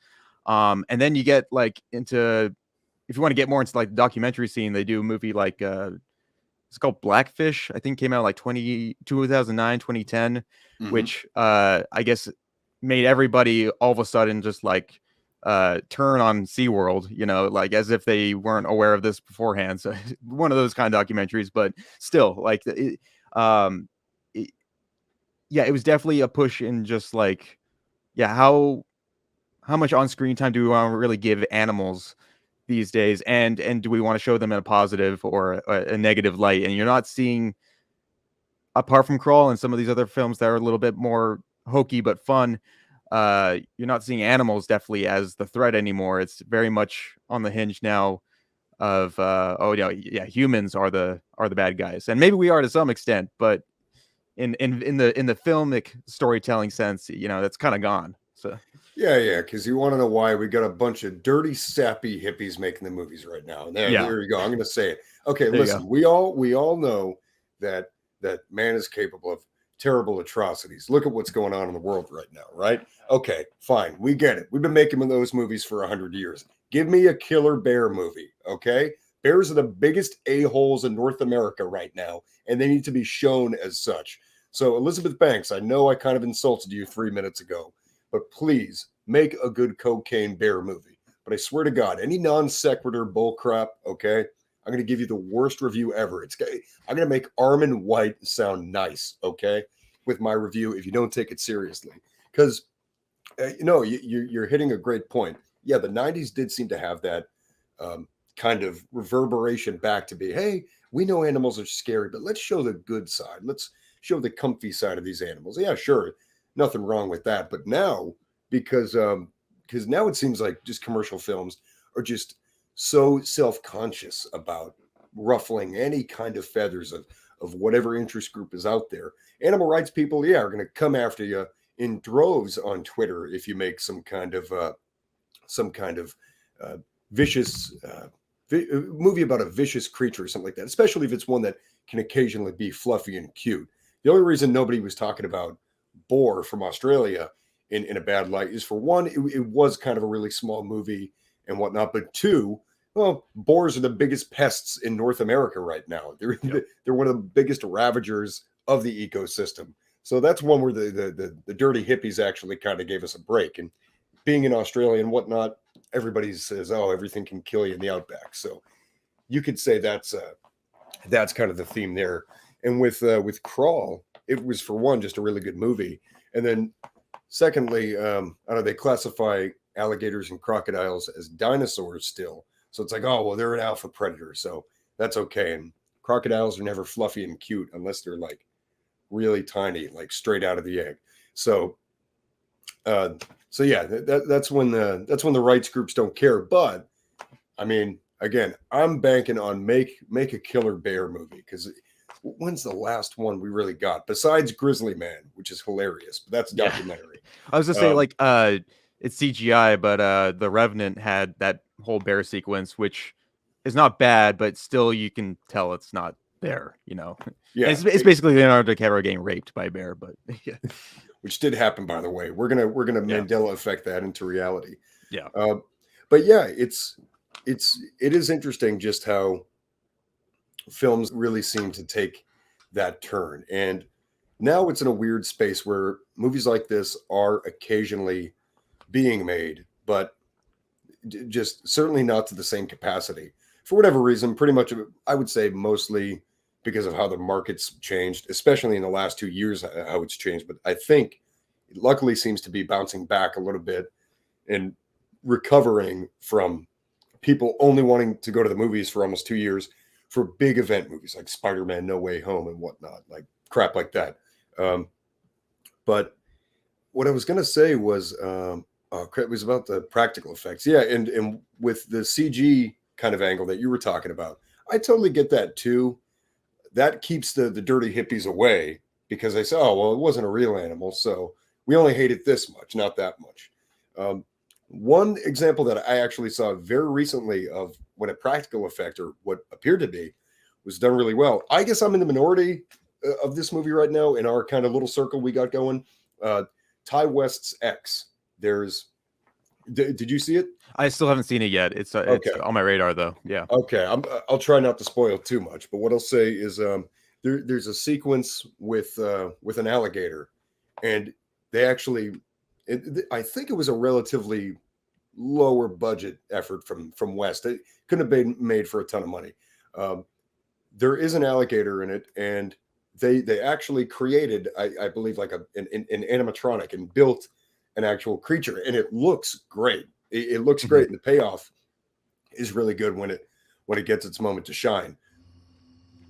And then you get like into, if you want to get more into like the documentary scene, they do a movie like it's called Blackfish. I think came out like 2009, 2010, which I guess made everybody all of a sudden just like turn on SeaWorld, like as if they weren't aware of this beforehand. So one of those kind of documentaries, but still like it was definitely a push in just like, how much on-screen time do we want to really give animals these days, and do we want to show them in a positive or a negative light? And you're not seeing, apart from Crawl and some of these other films that are a little bit more hokey but fun, you're not seeing animals definitely as the threat anymore. It's very much on the hinge now of humans are the bad guys, and maybe we are to some extent, but in the filmic storytelling sense, that's kind of gone. So yeah, because you want to know why we got a bunch of dirty, sappy hippies making the movies right now. There you go. I'm going to say it. Okay, listen, we all know that man is capable of terrible atrocities. Look at what's going on in the world right now, right? Okay, fine, we get it. We've been making those movies for 100 years. Give me a killer bear movie, okay? Bears are the biggest a-holes in North America right now, and they need to be shown as such. So, Elizabeth Banks, I know I kind of insulted you 3 minutes ago, but please make a good cocaine bear movie. But I swear to God, any non sequitur bullcrap, okay, I'm going to give you the worst review ever. I'm going to make Armin White sound nice, okay, with my review if you don't take it seriously. Because, you're hitting a great point. Yeah, the 90s did seem to have that kind of reverberation back to be, hey, we know animals are scary, but let's show the good side. Let's show the comfy side of these animals. Yeah, sure. Nothing wrong with that. But now, because now it seems like just commercial films are just so self-conscious about ruffling any kind of feathers of whatever interest group is out there. Animal rights people, are going to come after you in droves on Twitter if you make some kind of vicious movie about a vicious creature or something like that, especially if it's one that can occasionally be fluffy and cute. The only reason nobody was talking about Boar from Australia in a bad light is, for one, it was kind of a really small movie and whatnot, but two, well, boars are the biggest pests in North America right now. They're one of the biggest ravagers of the ecosystem. So that's one where the dirty hippies actually kind of gave us a break. And being in Australia and whatnot, everybody says, oh, everything can kill you in the outback. So you could say that's kind of the theme there. And with Crawl, it was, for one, just a really good movie. And then secondly, they classify alligators and crocodiles as dinosaurs still. So it's like, oh, well, they're an alpha predator, so that's okay. And crocodiles are never fluffy and cute unless they're like really tiny, like straight out of the egg. So yeah, that's when the rights groups don't care. But I mean, again, I'm banking on make a killer bear movie, because when's the last one we really got besides Grizzly Man, which is hilarious, but that's a documentary. I was gonna say like it's CGI, but the Revenant had that whole bear sequence, which is not bad, but still you can tell it's not there, you know. Yeah, it's basically Leonardo DiCaprio getting raped by a bear, but yeah. Which did happen, by the way. We're gonna Mandela effect that into reality. Yeah. But yeah, it is interesting just how films really seem to take that turn. And now it's in a weird space where movies like this are occasionally being made, but just certainly not to the same capacity. For whatever reason, pretty much, I would say mostly because of how the market's changed, especially in the last 2 years, how it's changed. But I think it luckily seems to be bouncing back a little bit and recovering from people only wanting to go to the movies for almost 2 years for big event movies like Spider-Man No Way Home and whatnot, like crap like that. But what I was going to say was, it was about the practical effects. Yeah, and with the CG kind of angle that you were talking about, I totally get that too. That keeps the dirty hippies away because they say, oh, well, it wasn't a real animal, so we only hate it this much, not that much. One example that I actually saw very recently of when a practical effect, or what appeared to be, was done really well. I guess I'm in the minority of this movie right now in our kind of little circle we got going. Ty West's X. Did you see it? I still haven't seen it yet. It's on my radar though. Yeah. Okay. I'll try not to spoil too much, but what I'll say is there's a sequence with an alligator, and they actually, I think it was a relatively lower budget effort from West. It couldn't have been made for a ton of money. There is an alligator in it, and they actually created, I believe, like an animatronic and built an actual creature, and it looks great. It looks great, and the payoff is really good when it gets its moment to shine.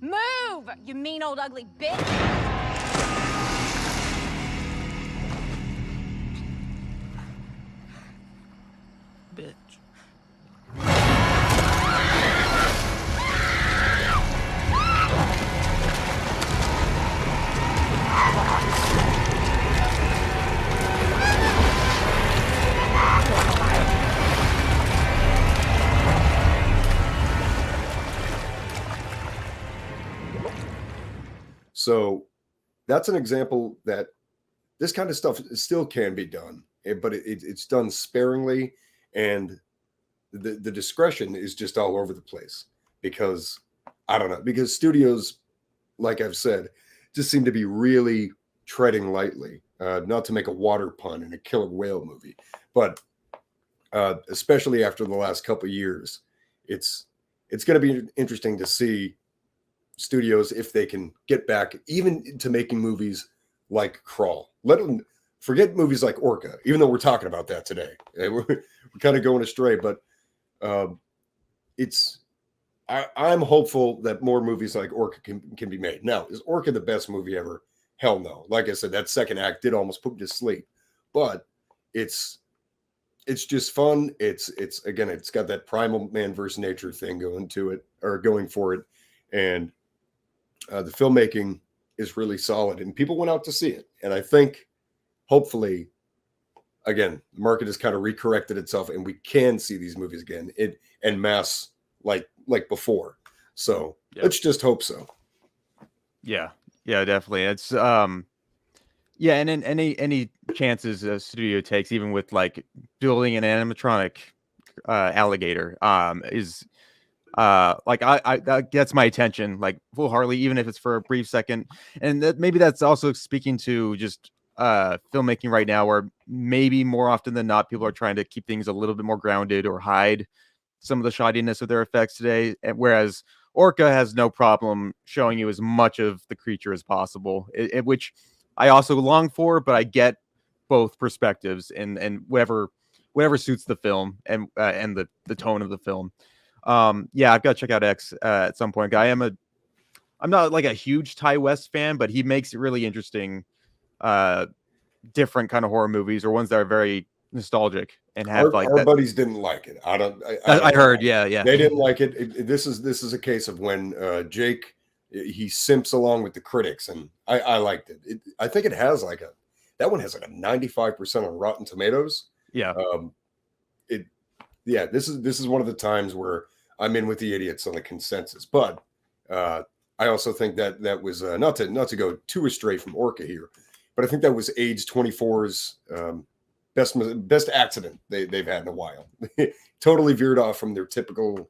Move, you mean old ugly bitch! So that's an example that this kind of stuff still can be done, but it's done sparingly, and the discretion is just all over the place because I don't know, because studios, like I've said, just seem to be really treading lightly, not to make a water pun in a killer whale movie, but especially after the last couple of years, it's going to be interesting to see studios if they can get back even to making movies like Crawl. Let them forget movies like Orca, even though we're talking about that today. We're kind of going astray, but I'm hopeful that more movies like Orca can be made. Now, is Orca the best movie ever? Hell no. Like I said, that second act did almost put me to sleep, but it's just fun. It's again, it's got that primal man versus nature thing going for it, and the filmmaking is really solid, and people went out to see it. And I think, hopefully, again, the market has kind of recorrected itself, and we can see these movies again en masse like before. So let's just hope so. Yeah, definitely. It's and then any chances a studio takes, even with like building an animatronic alligator, is like that gets my attention like full-heartedly, even if it's for a brief second. And maybe that's also speaking to just filmmaking right now, where maybe more often than not people are trying to keep things a little bit more grounded or hide some of the shoddiness of their effects today, whereas Orca has no problem showing you as much of the creature as possible, which I also long for, but I get both perspectives and whatever suits the film and the tone of the film. I've got to check out X at some point. I'm not like a huge Ty West fan, but he makes really interesting, different kind of horror movies, or ones that are very nostalgic and have our buddies didn't like it. I heard, yeah, they didn't like it. This is a case of when Jake he simps along with the critics, and I liked it. I think it has that one has like a 95% on Rotten Tomatoes. Yeah. This is one of the times where I'm in with the idiots on the consensus, but I also think that was not to go too astray from Orca here, but I think that was Age 24's best accident they've had in a while. Totally veered off from their typical.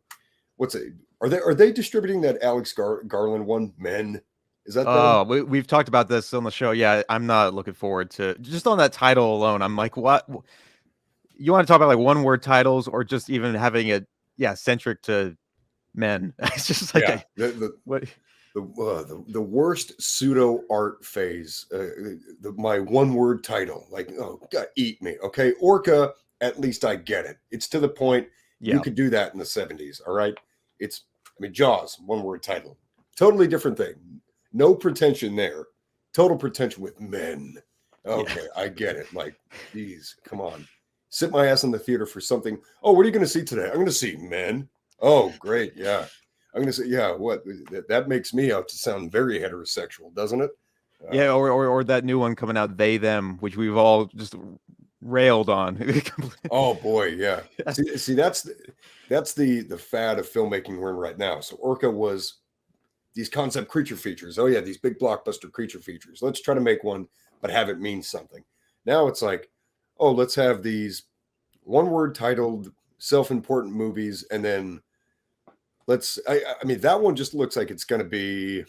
Are they distributing that Alex Garland one? Men, is that? Oh, we've talked about this on the show. Yeah, I'm not looking forward to just on that title alone. I'm like, what? You want to talk about like one word titles or just even having it, centric to men? It's just like the worst pseudo art phase. My one word title, like, oh God, eat me, okay? Orca, at least I get it. It's to the point. You could do that in the 70s, all right? Jaws, one word title, totally different thing. No pretension there. Total pretension with men. Okay, I get it. Like, geez, come on. Sit my ass in the theater for something. Oh, what are you going to see today? I'm going to see Men. Oh, great. Yeah. I'm going to say, yeah, what? That makes me out to sound very heterosexual, doesn't it? Yeah, or that new one coming out, They, Them, which we've all just railed on. Oh, boy, yeah. See, that's the fad of filmmaking we're in right now. So Orca was these concept creature features. Oh, yeah, these big blockbuster creature features. Let's try to make one, but have it mean something. Now it's like, oh, let's have these one-word titled self-important movies, and then that one just looks like it's going to be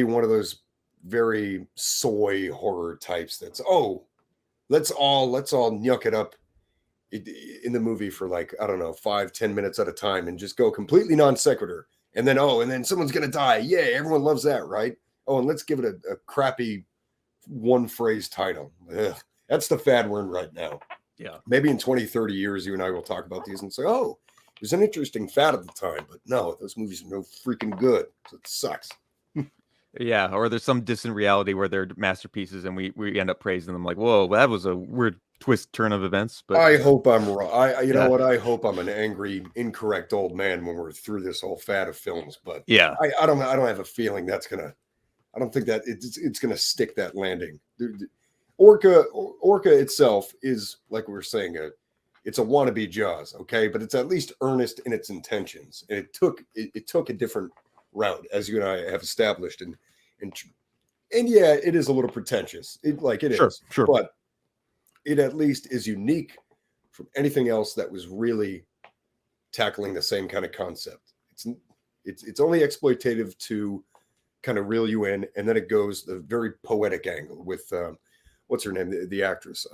one of those very soy horror types. That's let's all nyuk it up in the movie for like, I don't know, 5-10 minutes at a time and just go completely non sequitur, and then someone's going to die. Yay, everyone loves that, right? Oh, and let's give it a crappy one phrase title. Ugh. That's the fad we're in right now. Yeah. Maybe in 20-30 years, you and I will talk about these and say, oh, it was an interesting fad at the time, but no, those movies are no freaking good. So it sucks. Yeah. Or there's some distant reality where they're masterpieces and we end up praising them like, whoa, that was a weird turn of events. But I hope I'm wrong. You know what? I hope I'm an angry, incorrect old man when we're through this whole fad of films. But yeah, I don't have a feeling I don't think that it's gonna stick that landing. Orca itself is, like we were saying, it's a wannabe Jaws, okay, but it's at least earnest in its intentions, and it took a different route, as you and I have established, and yeah, it is a little pretentious, sure, but it at least is unique from anything else that was really tackling the same kind of concept. It's only exploitative to kind of reel you in, and then it goes the very poetic angle with what's her name, the actress,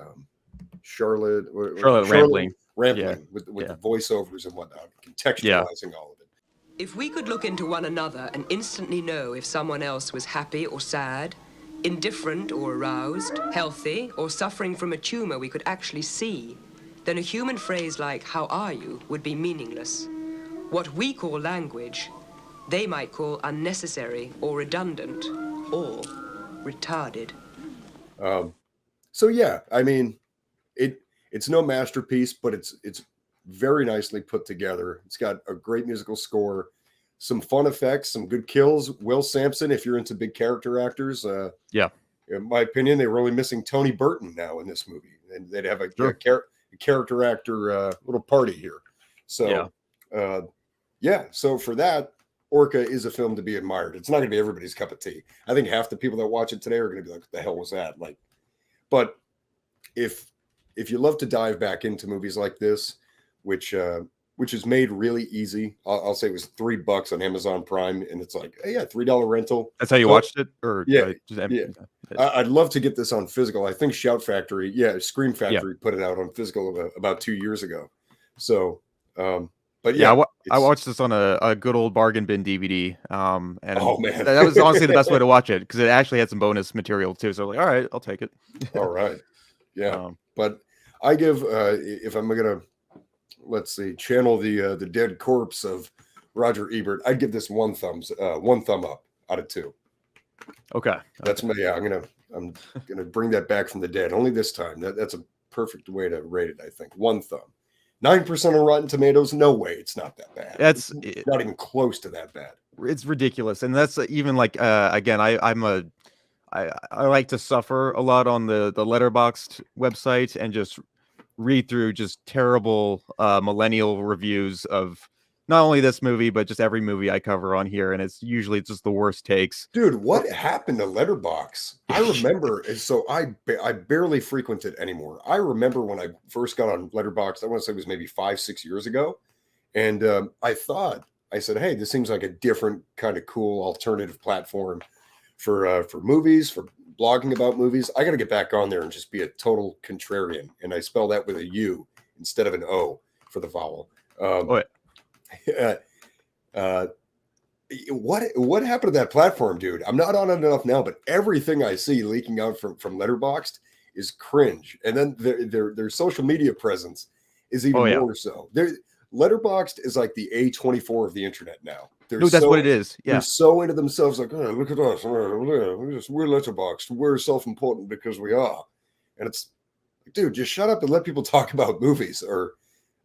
Charlotte Rampling, with the voiceovers and whatnot, contextualizing all of it. If we could look into one another and instantly know if someone else was happy or sad, indifferent or aroused, healthy or suffering from a tumor we could actually see, then a human phrase like "how are you" would be meaningless. What we call language, they might call unnecessary or redundant or retarded. So yeah, it's no masterpiece, but it's very nicely put together. It's got a great musical score, some fun effects, some good kills. Will Sampson, if you're into big character actors, in my opinion, they were really missing Tony Burton now in this movie, and they'd have a character actor little party here. So so for that, Orca is a film to be admired. It's not going to be everybody's cup of tea. I think half the people that watch it today are going to be like, "What the hell was that?" Like, but if you love to dive back into movies like this, which is made really easy, I'll say it was $3 on Amazon Prime, and it's like, hey, yeah, $3 rental. That's how you watched it, or I'd love to get this on physical. I think Shout Factory, Scream Factory put it out on physical about 2 years ago. So. But I watched this on a good old bargain bin DVD. And oh man, that was honestly the best way to watch it because it actually had some bonus material too. So I was like, all right, I'll take it. All right, yeah. But I give if I'm gonna channel the dead corpse of Roger Ebert, I'd give this one thumb up out of 2. Okay, that's my I'm gonna bring that back from the dead. Only this time. That's a perfect way to rate it. I think 1 thumb. 9% on Rotten Tomatoes. No way, it's not that bad. It's not even close to that bad. it's ridiculous, and that's even like again, I like to suffer a lot on the Letterboxd website and just read through just terrible millennial reviews of not only this movie but just every movie I cover on here, and it's usually just the worst takes. Dude, what happened to Letterboxd? I remember, and so I barely frequent it anymore. I remember when I first got on Letterboxd, I want to say it was maybe 5-6 years ago, and I said, hey, this seems like a different kind of cool alternative platform for movies, for blogging about movies. I got to get back on there and just be a total contrarian, and I spell that with a U instead of an O for the vowel. What happened to that platform, dude? I'm not on it enough now, but everything I see leaking out from Letterboxd is cringe, and then their social media presence is even more so. Letterboxd is like the A24 of the internet now. No, that's what it is. Yeah, they're so into themselves, like, oh, look at us, we're Letterboxd, we're self-important because we are, and it's, dude, just shut up and let people talk about movies, or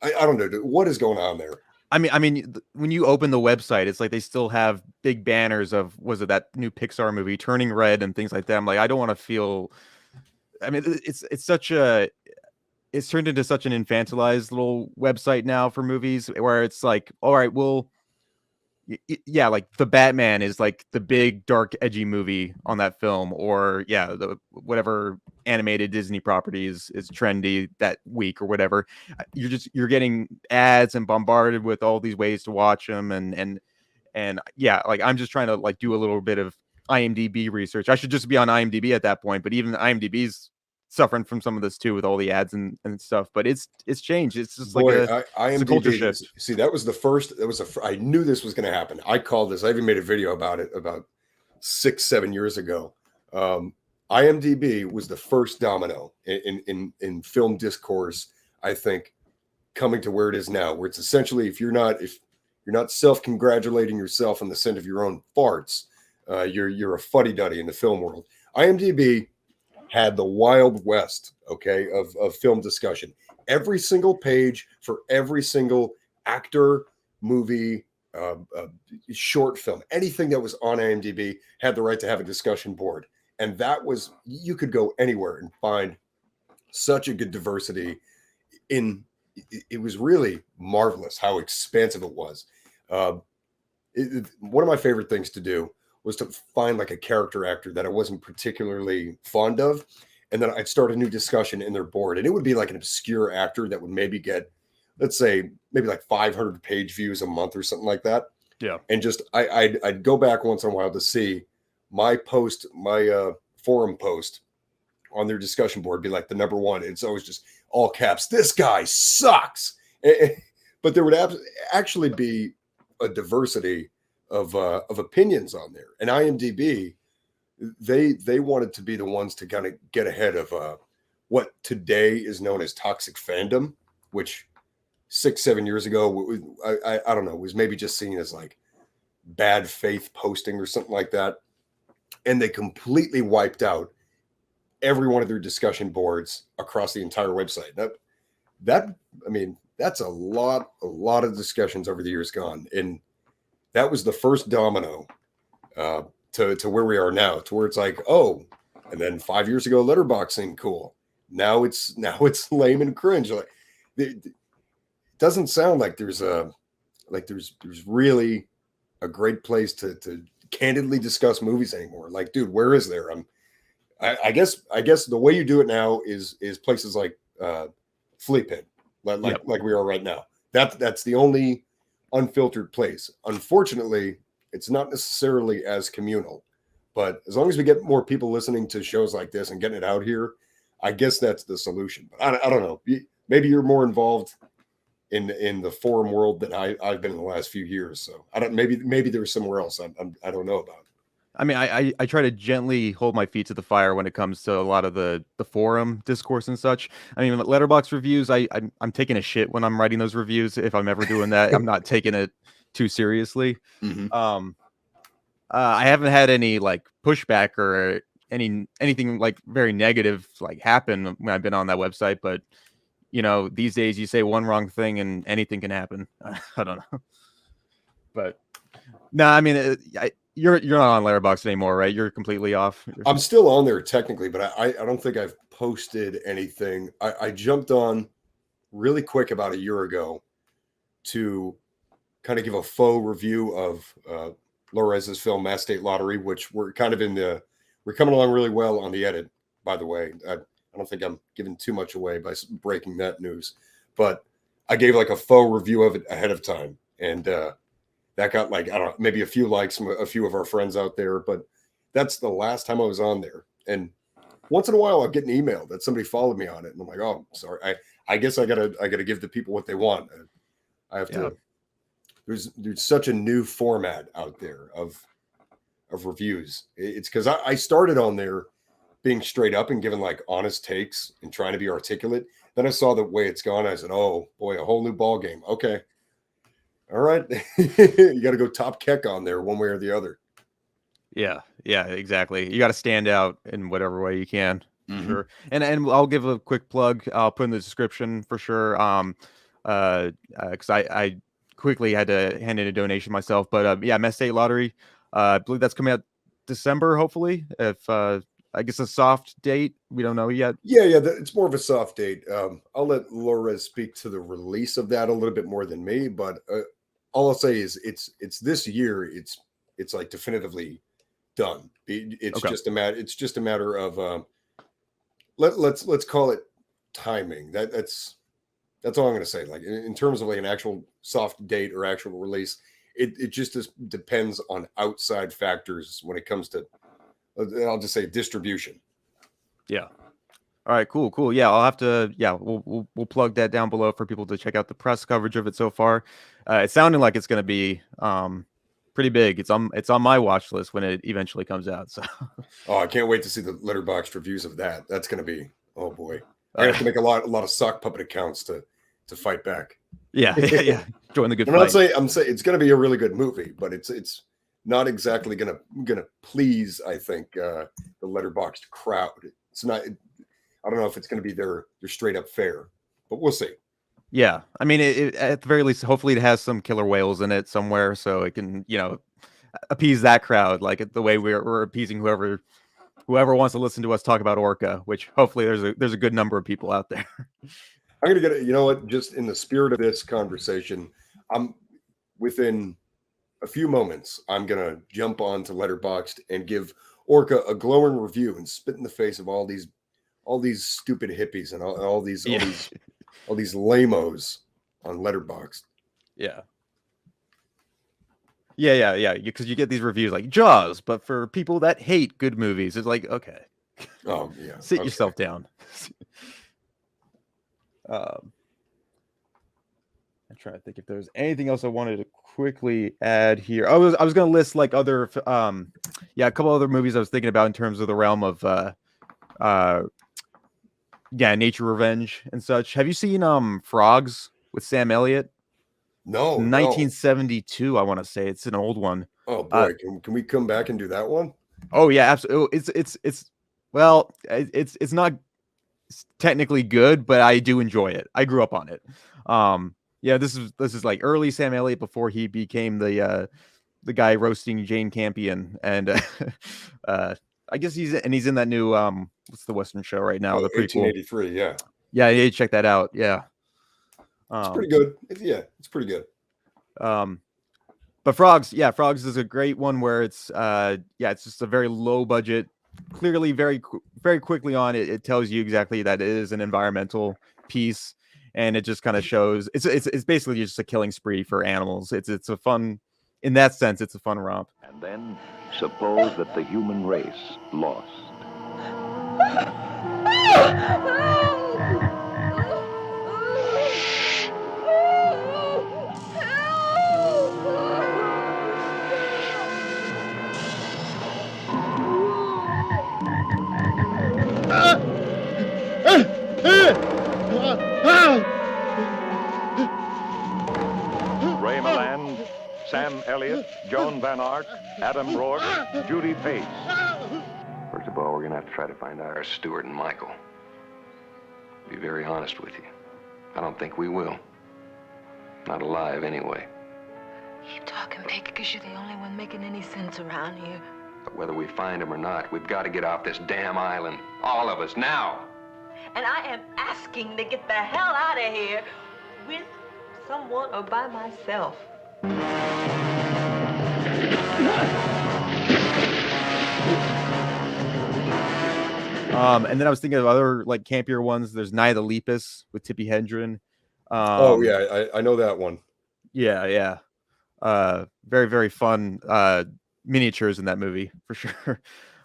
I don't know, dude, what is going on there? I mean, when you open the website, it's like they still have big banners of, was it that new Pixar movie, Turning Red, and things like that. I'm like, I don't want to feel. I mean, it's turned into such an infantilized little website now for movies, where it's like, all right, well, yeah, like the Batman is like the big dark edgy movie on that film, or the whatever animated Disney property is trendy that week or whatever. You're getting ads and bombarded with all these ways to watch them, and yeah, like I'm just trying to like do a little bit of IMDb research. I should just be on IMDb at that point, but even IMDb's suffering from some of this too with all the ads and stuff. But it's changed. It's just like it's a culture shift. See, that was the first. I knew this was going to happen. I called this. I even made a video about it about 6-7 years ago. IMDb was the first domino in film discourse, I think, coming to where it is now, where it's essentially if you're not self-congratulating yourself on the scent of your own farts, you're a fuddy-duddy in the film world. IMDb had the Wild West, okay, of film discussion. Every single page for every single actor, movie, short film, anything that was on IMDb had the right to have a discussion board. And that was, you could go anywhere and find such a good diversity in, it was really marvelous how expansive it was. One of my favorite things to do was to find like a character actor that I wasn't particularly fond of, and then I'd start a new discussion in their board, and it would be like an obscure actor that would maybe get, let's say, maybe like 500 page views a month or something like that. Yeah. And just I'd go back once in a while to see my forum post on their discussion board be like the number one. It's always just all caps, "This guy sucks." But there would actually be a diversity of opinions on there. And IMDb, they wanted to be the ones to kind of get ahead of what today is known as toxic fandom, which 6-7 years ago, I don't know, was maybe just seen as like bad faith posting or something like that. And they completely wiped out every one of their discussion boards across the entire website. That I mean, that's a lot of discussions over the years gone. And that was the first domino to where we are now, to where it's like, oh, and then 5 years ago, Letterboxd seemed cool. Now it's lame and cringe. Like, it doesn't sound like there's really a great place to candidly discuss movies anymore. Like, dude, where is there? I guess the way you do it now is places like Fleapit, like we are right now. That's the only unfiltered place. Unfortunately, it's not necessarily as communal, but as long as we get more people listening to shows like this and getting it out here, I guess that's the solution. But I don't know. Maybe you're more involved in the forum world than I've been in the last few years. So I don't. Maybe there's somewhere else I don't know about. I mean, I try to gently hold my feet to the fire when it comes to a lot of the forum discourse and such. I mean, Letterboxd reviews, I'm taking a shit when I'm writing those reviews. If I'm ever doing that, I'm not taking it too seriously. Mm-hmm. I haven't had any like pushback or anything like very negative like happen when I've been on that website. But you know, these days you say one wrong thing and anything can happen. I don't know, but No, I mean, you're not on Letterboxd anymore, right? You're completely off. I'm still on there technically, but I don't think I've posted anything. I jumped on really quick about a year ago to kind of give a faux review of Lorez's film Mass State Lottery, which we're coming along really well on the edit, by the way. I don't think I'm giving too much away by breaking that news, but I gave like a faux review of it ahead of time, and that got like, I don't know, maybe a few likes from a few of our friends out there, but that's the last time I was on there. And once in a while I'll get an email that somebody followed me on it, and I'm like, oh, sorry. I guess I gotta give the people what they want. I have to. There's such a new format out there of reviews. It's because I started on there being straight up and giving like honest takes and trying to be articulate. Then I saw the way it's gone. I said, oh boy, a whole new ball game. Okay. All right. You got to go top keck on there one way or the other. Yeah, exactly. You got to stand out in whatever way you can. Sure. And I'll give a quick plug. I'll put in the description for sure. Because I quickly had to hand in a donation myself. But Mass State Lottery. I believe that's coming out December, hopefully. If I guess a soft date, we don't know yet. Yeah, it's more of a soft date. I'll let Laura speak to the release of that a little bit more than me, but all I'll say is it's this year. It's like definitively done. It's Okay. just a matter of let's call it timing. That's all I'm going to say. Like in terms of like an actual soft date or actual release, it just depends on outside factors when it comes to, I'll just say, distribution. Yeah. All right, cool. Yeah, I'll have to. Yeah, we'll plug that down below for people to check out the press coverage of it so far. It's sounding like it's going to be pretty big. It's on my watch list when it eventually comes out. So. Oh, I can't wait to see the Letterboxd reviews of that. That's going to be, oh boy, I have to make a lot of sock puppet accounts to fight back. Yeah. Join the good fight. I'm saying it's going to be a really good movie, but it's not exactly gonna please, I think, the Letterboxd crowd. It's not. I don't know if it's going to be their straight up fare, but we'll see. Yeah, I mean, it at the very least, hopefully, it has some killer whales in it somewhere, so it can, appease that crowd, like the way we're appeasing whoever wants to listen to us talk about Orca. Which hopefully there's a good number of people out there. I'm gonna get it. You know what? Just in the spirit of this conversation, I'm within a few moments. I'm gonna jump on to Letterboxd and give Orca a glowing review and spit in the face of all these stupid hippies and all these lamos on Letterboxd. Yeah. Because you get these reviews like Jaws, but for people that hate good movies, it's like, okay. Oh yeah. Sit yourself down. I'm trying to think if there's anything else I wanted to quickly add here. I was going to list like other a couple other movies I was thinking about in terms of the realm of nature revenge and such. Have you seen Frogs with Sam Elliott? No, 1972. I want to say it's an old one. Oh boy, can we come back and do that one? Oh yeah, absolutely. It's not technically good, but I do enjoy it. I grew up on it. This is like early Sam Elliott before he became the guy roasting Jane Campion, and I guess he's in that new what's the Western show right now? The prequel. 1883. Yeah, check that out. Yeah, it's pretty good. It's pretty good. But Frogs is a great one where it's just a very low budget. Clearly, very very quickly on it tells you exactly that it is an environmental piece, and it just kind of shows it's basically just a killing spree for animals. It's a fun, in that sense, it's a fun romp. And then suppose that the human race lost. Ray Milland, Sam Elliott, Joan Van Ark, Adam Rourke, Judy Pace. First of all, we're going to have to try to find out our Stuart and Michael. To be very honest with you, I don't think we will. Not alive, anyway. Keep talking, Pig, because you're the only one making any sense around here. But whether we find him or not, we've got to get off this damn island. All of us, now. And I am asking to get the hell out of here with someone or by myself. And then I was thinking of other like campier ones. There's Night of the Lepus with Tippi Hedren. Oh yeah, I know that one. Yeah. Very, very fun miniatures in that movie for sure.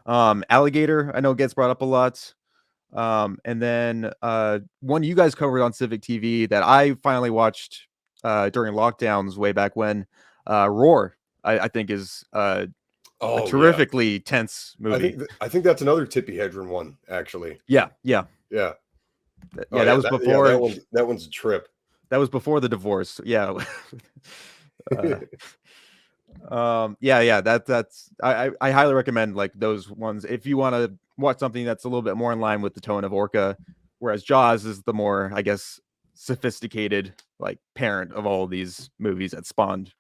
Alligator, I know gets brought up a lot. And then one you guys covered on Civic TV that I finally watched during lockdowns way back when, Roar, I think is a terrifically tense movie. I think that's another Tippi Hedren one, actually. Yeah. That was before. That one's a trip. That was before the divorce. Yeah. That's I highly recommend like those ones if you want to watch something that's a little bit more in line with the tone of Orca, whereas Jaws is the more, I guess, sophisticated like parent of all of these movies that spawned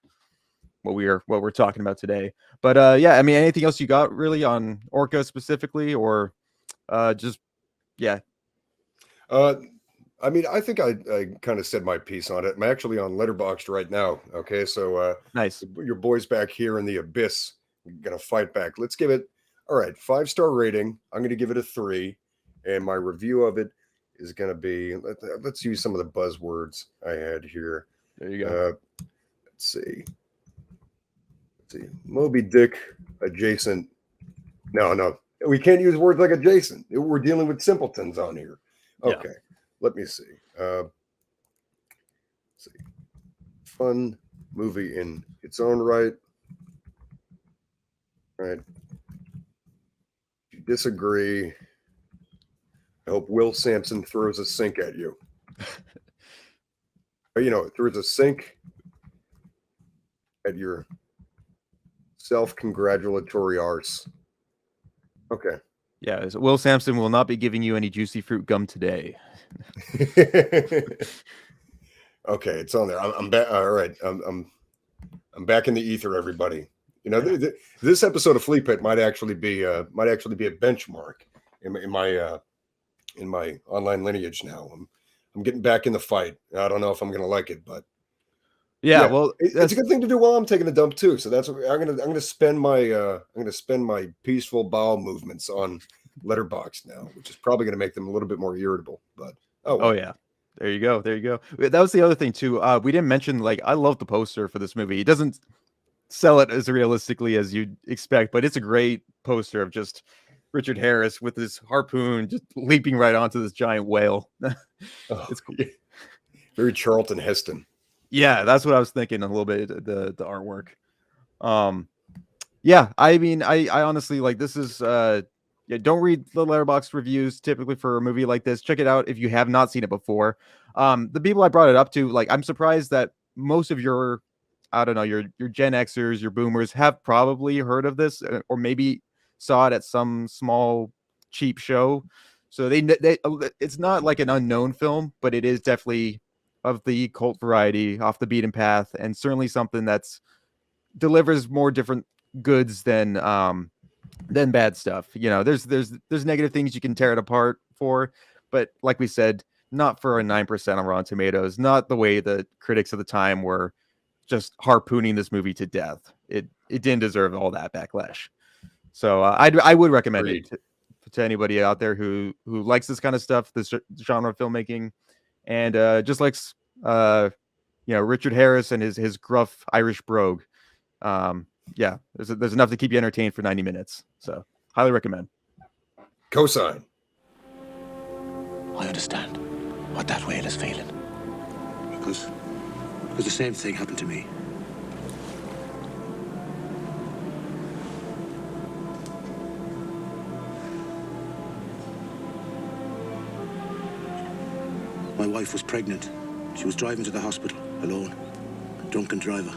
what we're talking about today. But I mean, anything else you got really on Orca specifically, or just I mean, I think I kind of said my piece on it. I'm actually on Letterboxd right now. Okay, so nice. Your boys back here in the abyss gonna fight back. Let's give it 5-star rating. I'm gonna give it a 3, and my review of it is gonna be. Let's use some of the buzzwords I had here. There you go. Let's see. Moby Dick adjacent. No, we can't use words like adjacent. We're dealing with simpletons on here. Okay. Yeah. Let me see. Let's see. Fun movie in its own right. All right. If you disagree, I hope Will Sampson throws a sink at you. Throws a sink at your self-congratulatory arse. Okay. Yeah, so Will Sampson will not be giving you any juicy fruit gum today. Okay, it's on there. I'm back. All right, I'm back in the ether, everybody. This episode of Fleapit might actually be a benchmark in my online lineage now. I'm getting back in the fight. I don't know if I'm going to like it, but well, it's a good thing to do while I'm taking a dump too. So that's what I'm gonna spend my peaceful bowel movements on Letterboxd now, which is probably going to make them a little bit more irritable. But yeah, there you go. That was the other thing too. We didn't mention, like, I love the poster for this movie. It doesn't sell it as realistically as you'd expect, but it's a great poster of just Richard Harris with his harpoon just leaping right onto this giant whale. It's cool. Very Charlton Heston. Yeah, that's what I was thinking a little bit, the artwork. I mean, I honestly, like, this is don't read the Letterboxd reviews typically for a movie like this. Check it out if you have not seen it before. The people I brought it up to, like, I'm surprised that most of your Gen Xers, your boomers have probably heard of this, or maybe saw it at some small cheap show. So they it's not like an unknown film, but it is definitely of the cult variety, off the beaten path, and certainly something that's delivers more different goods than bad stuff. There's negative things you can tear it apart for, but like we said, not for a 9% on Rotten Tomatoes, not the way the critics of the time were just harpooning this movie to death. It didn't deserve all that backlash. So I would recommend it to anybody out there who likes this kind of stuff, this genre of filmmaking, and just likes Richard Harris and his gruff Irish brogue. There's enough to keep you entertained for 90 minutes. So highly recommend. Cosign. I understand what that whale is feeling. Because the same thing happened to me. My wife was pregnant. She was driving to the hospital alone. A drunken driver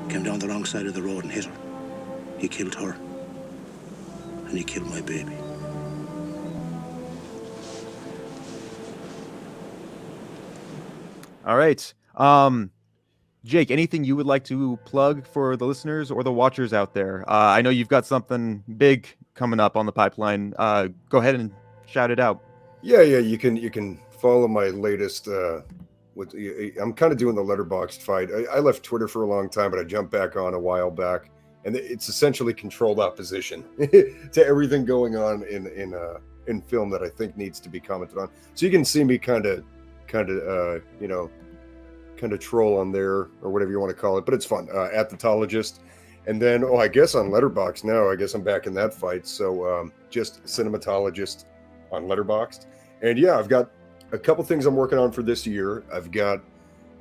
came down the wrong side of the road and hit her. He killed her. And he killed my baby. All right. Jake, anything you would like to plug for the listeners or the watchers out there? I know you've got something big coming up on the pipeline. Go ahead and shout it out. Yeah, you can follow my latest. I'm kind of doing the Letterboxd fight. I left Twitter for a long time, but I jumped back on a while back, and it's essentially controlled opposition to everything going on in film that I think needs to be commented on. So you can see me kind of troll on there, or whatever you want to call it, but it's fun. At the Cinematologist. And then, I guess on Letterboxd now, I guess I'm back in that fight. So just Cinematologist on Letterboxd. And yeah, I've got a couple things I'm working on for this year. I've got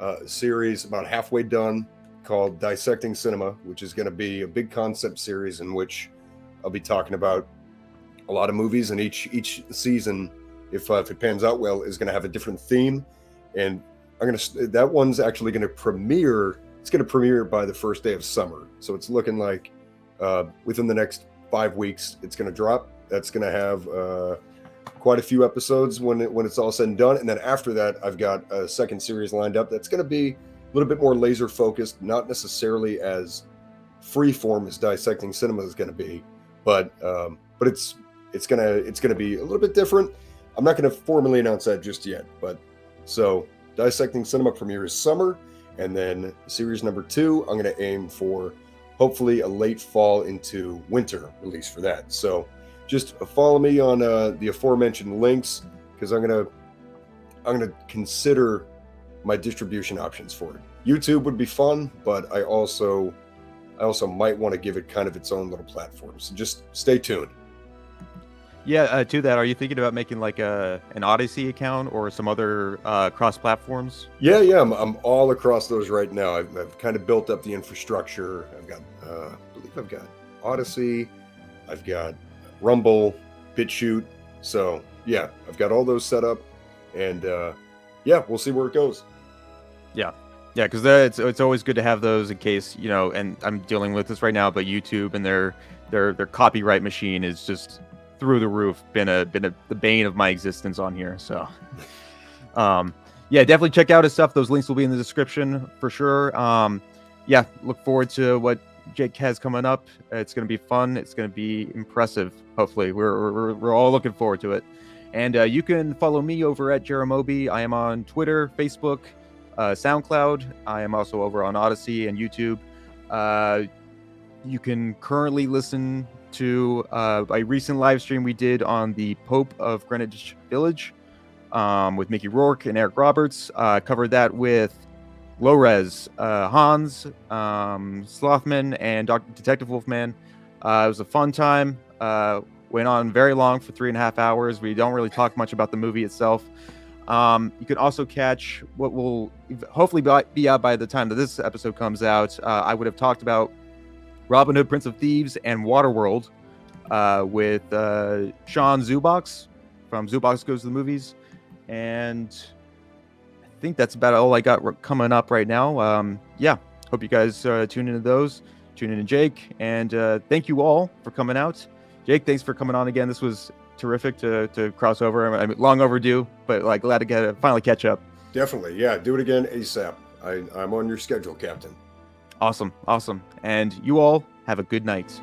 a series about halfway done called Dissecting Cinema, which is going to be a big concept series in which I'll be talking about a lot of movies, and each season, if it pans out well, is going to have a different theme. And that one's actually going to premiere. It's going to premiere by the first day of summer. So it's looking like within the next 5 weeks, it's going to drop. That's going to have quite a few episodes when it's all said and done. And then after that, I've got a second series lined up that's going to be a little bit more laser focused, not necessarily as free form as Dissecting Cinema is going to be, but it's going to be a little bit different. I'm not going to formally announce that just yet, but so Dissecting Cinema premieres summer, and then series number 2, I'm going to aim for hopefully a late fall into winter release for that. So just follow me on the aforementioned links, because I'm gonna consider my distribution options for it. YouTube would be fun, but I also might want to give it kind of its own little platform. So just stay tuned. Yeah, to that, are you thinking about making like an Odyssey account or some other cross platforms? Yeah, I'm all across those right now. I've kind of built up the infrastructure. I believe I've got Odyssey, I've got Rumble, BitChute. So yeah, I've got all those set up, and we'll see where it goes. Yeah, because it's always good to have those in case, and I'm dealing with this right now, but YouTube and their copyright machine is just through the roof, been the bane of my existence on here. So definitely check out his stuff. Those links will be in the description for sure. Look forward to what Jake has coming up. It's going to be fun. It's going to be impressive. Hopefully, we're all looking forward to it. And you can follow me over at Jeremobi. I am on Twitter, Facebook, SoundCloud. I am also over on Odyssey and YouTube. You can currently listen to a recent live stream we did on the Pope of Greenwich Village with Mickey Rourke and Eric Roberts. Covered that with Lores, Hans, Slothman, and Detective Wolfman. It was a fun time. Went on very long for 3.5 hours. We don't really talk much about the movie itself. You can also catch what will hopefully be out by the time that this episode comes out. I would have talked about Robin Hood, Prince of Thieves, and Waterworld with Sean Zubox from Zubox Goes to the Movies. And I think that's about all I got coming up right now. Hope you guys tune into those. Tune in to Jake. And thank you all for coming out. Jake, thanks for coming on again. This was terrific to cross over. I mean, long overdue, but glad to finally catch up. Definitely. Yeah, do it again ASAP. I'm on your schedule, Captain. Awesome. And you all have a good night.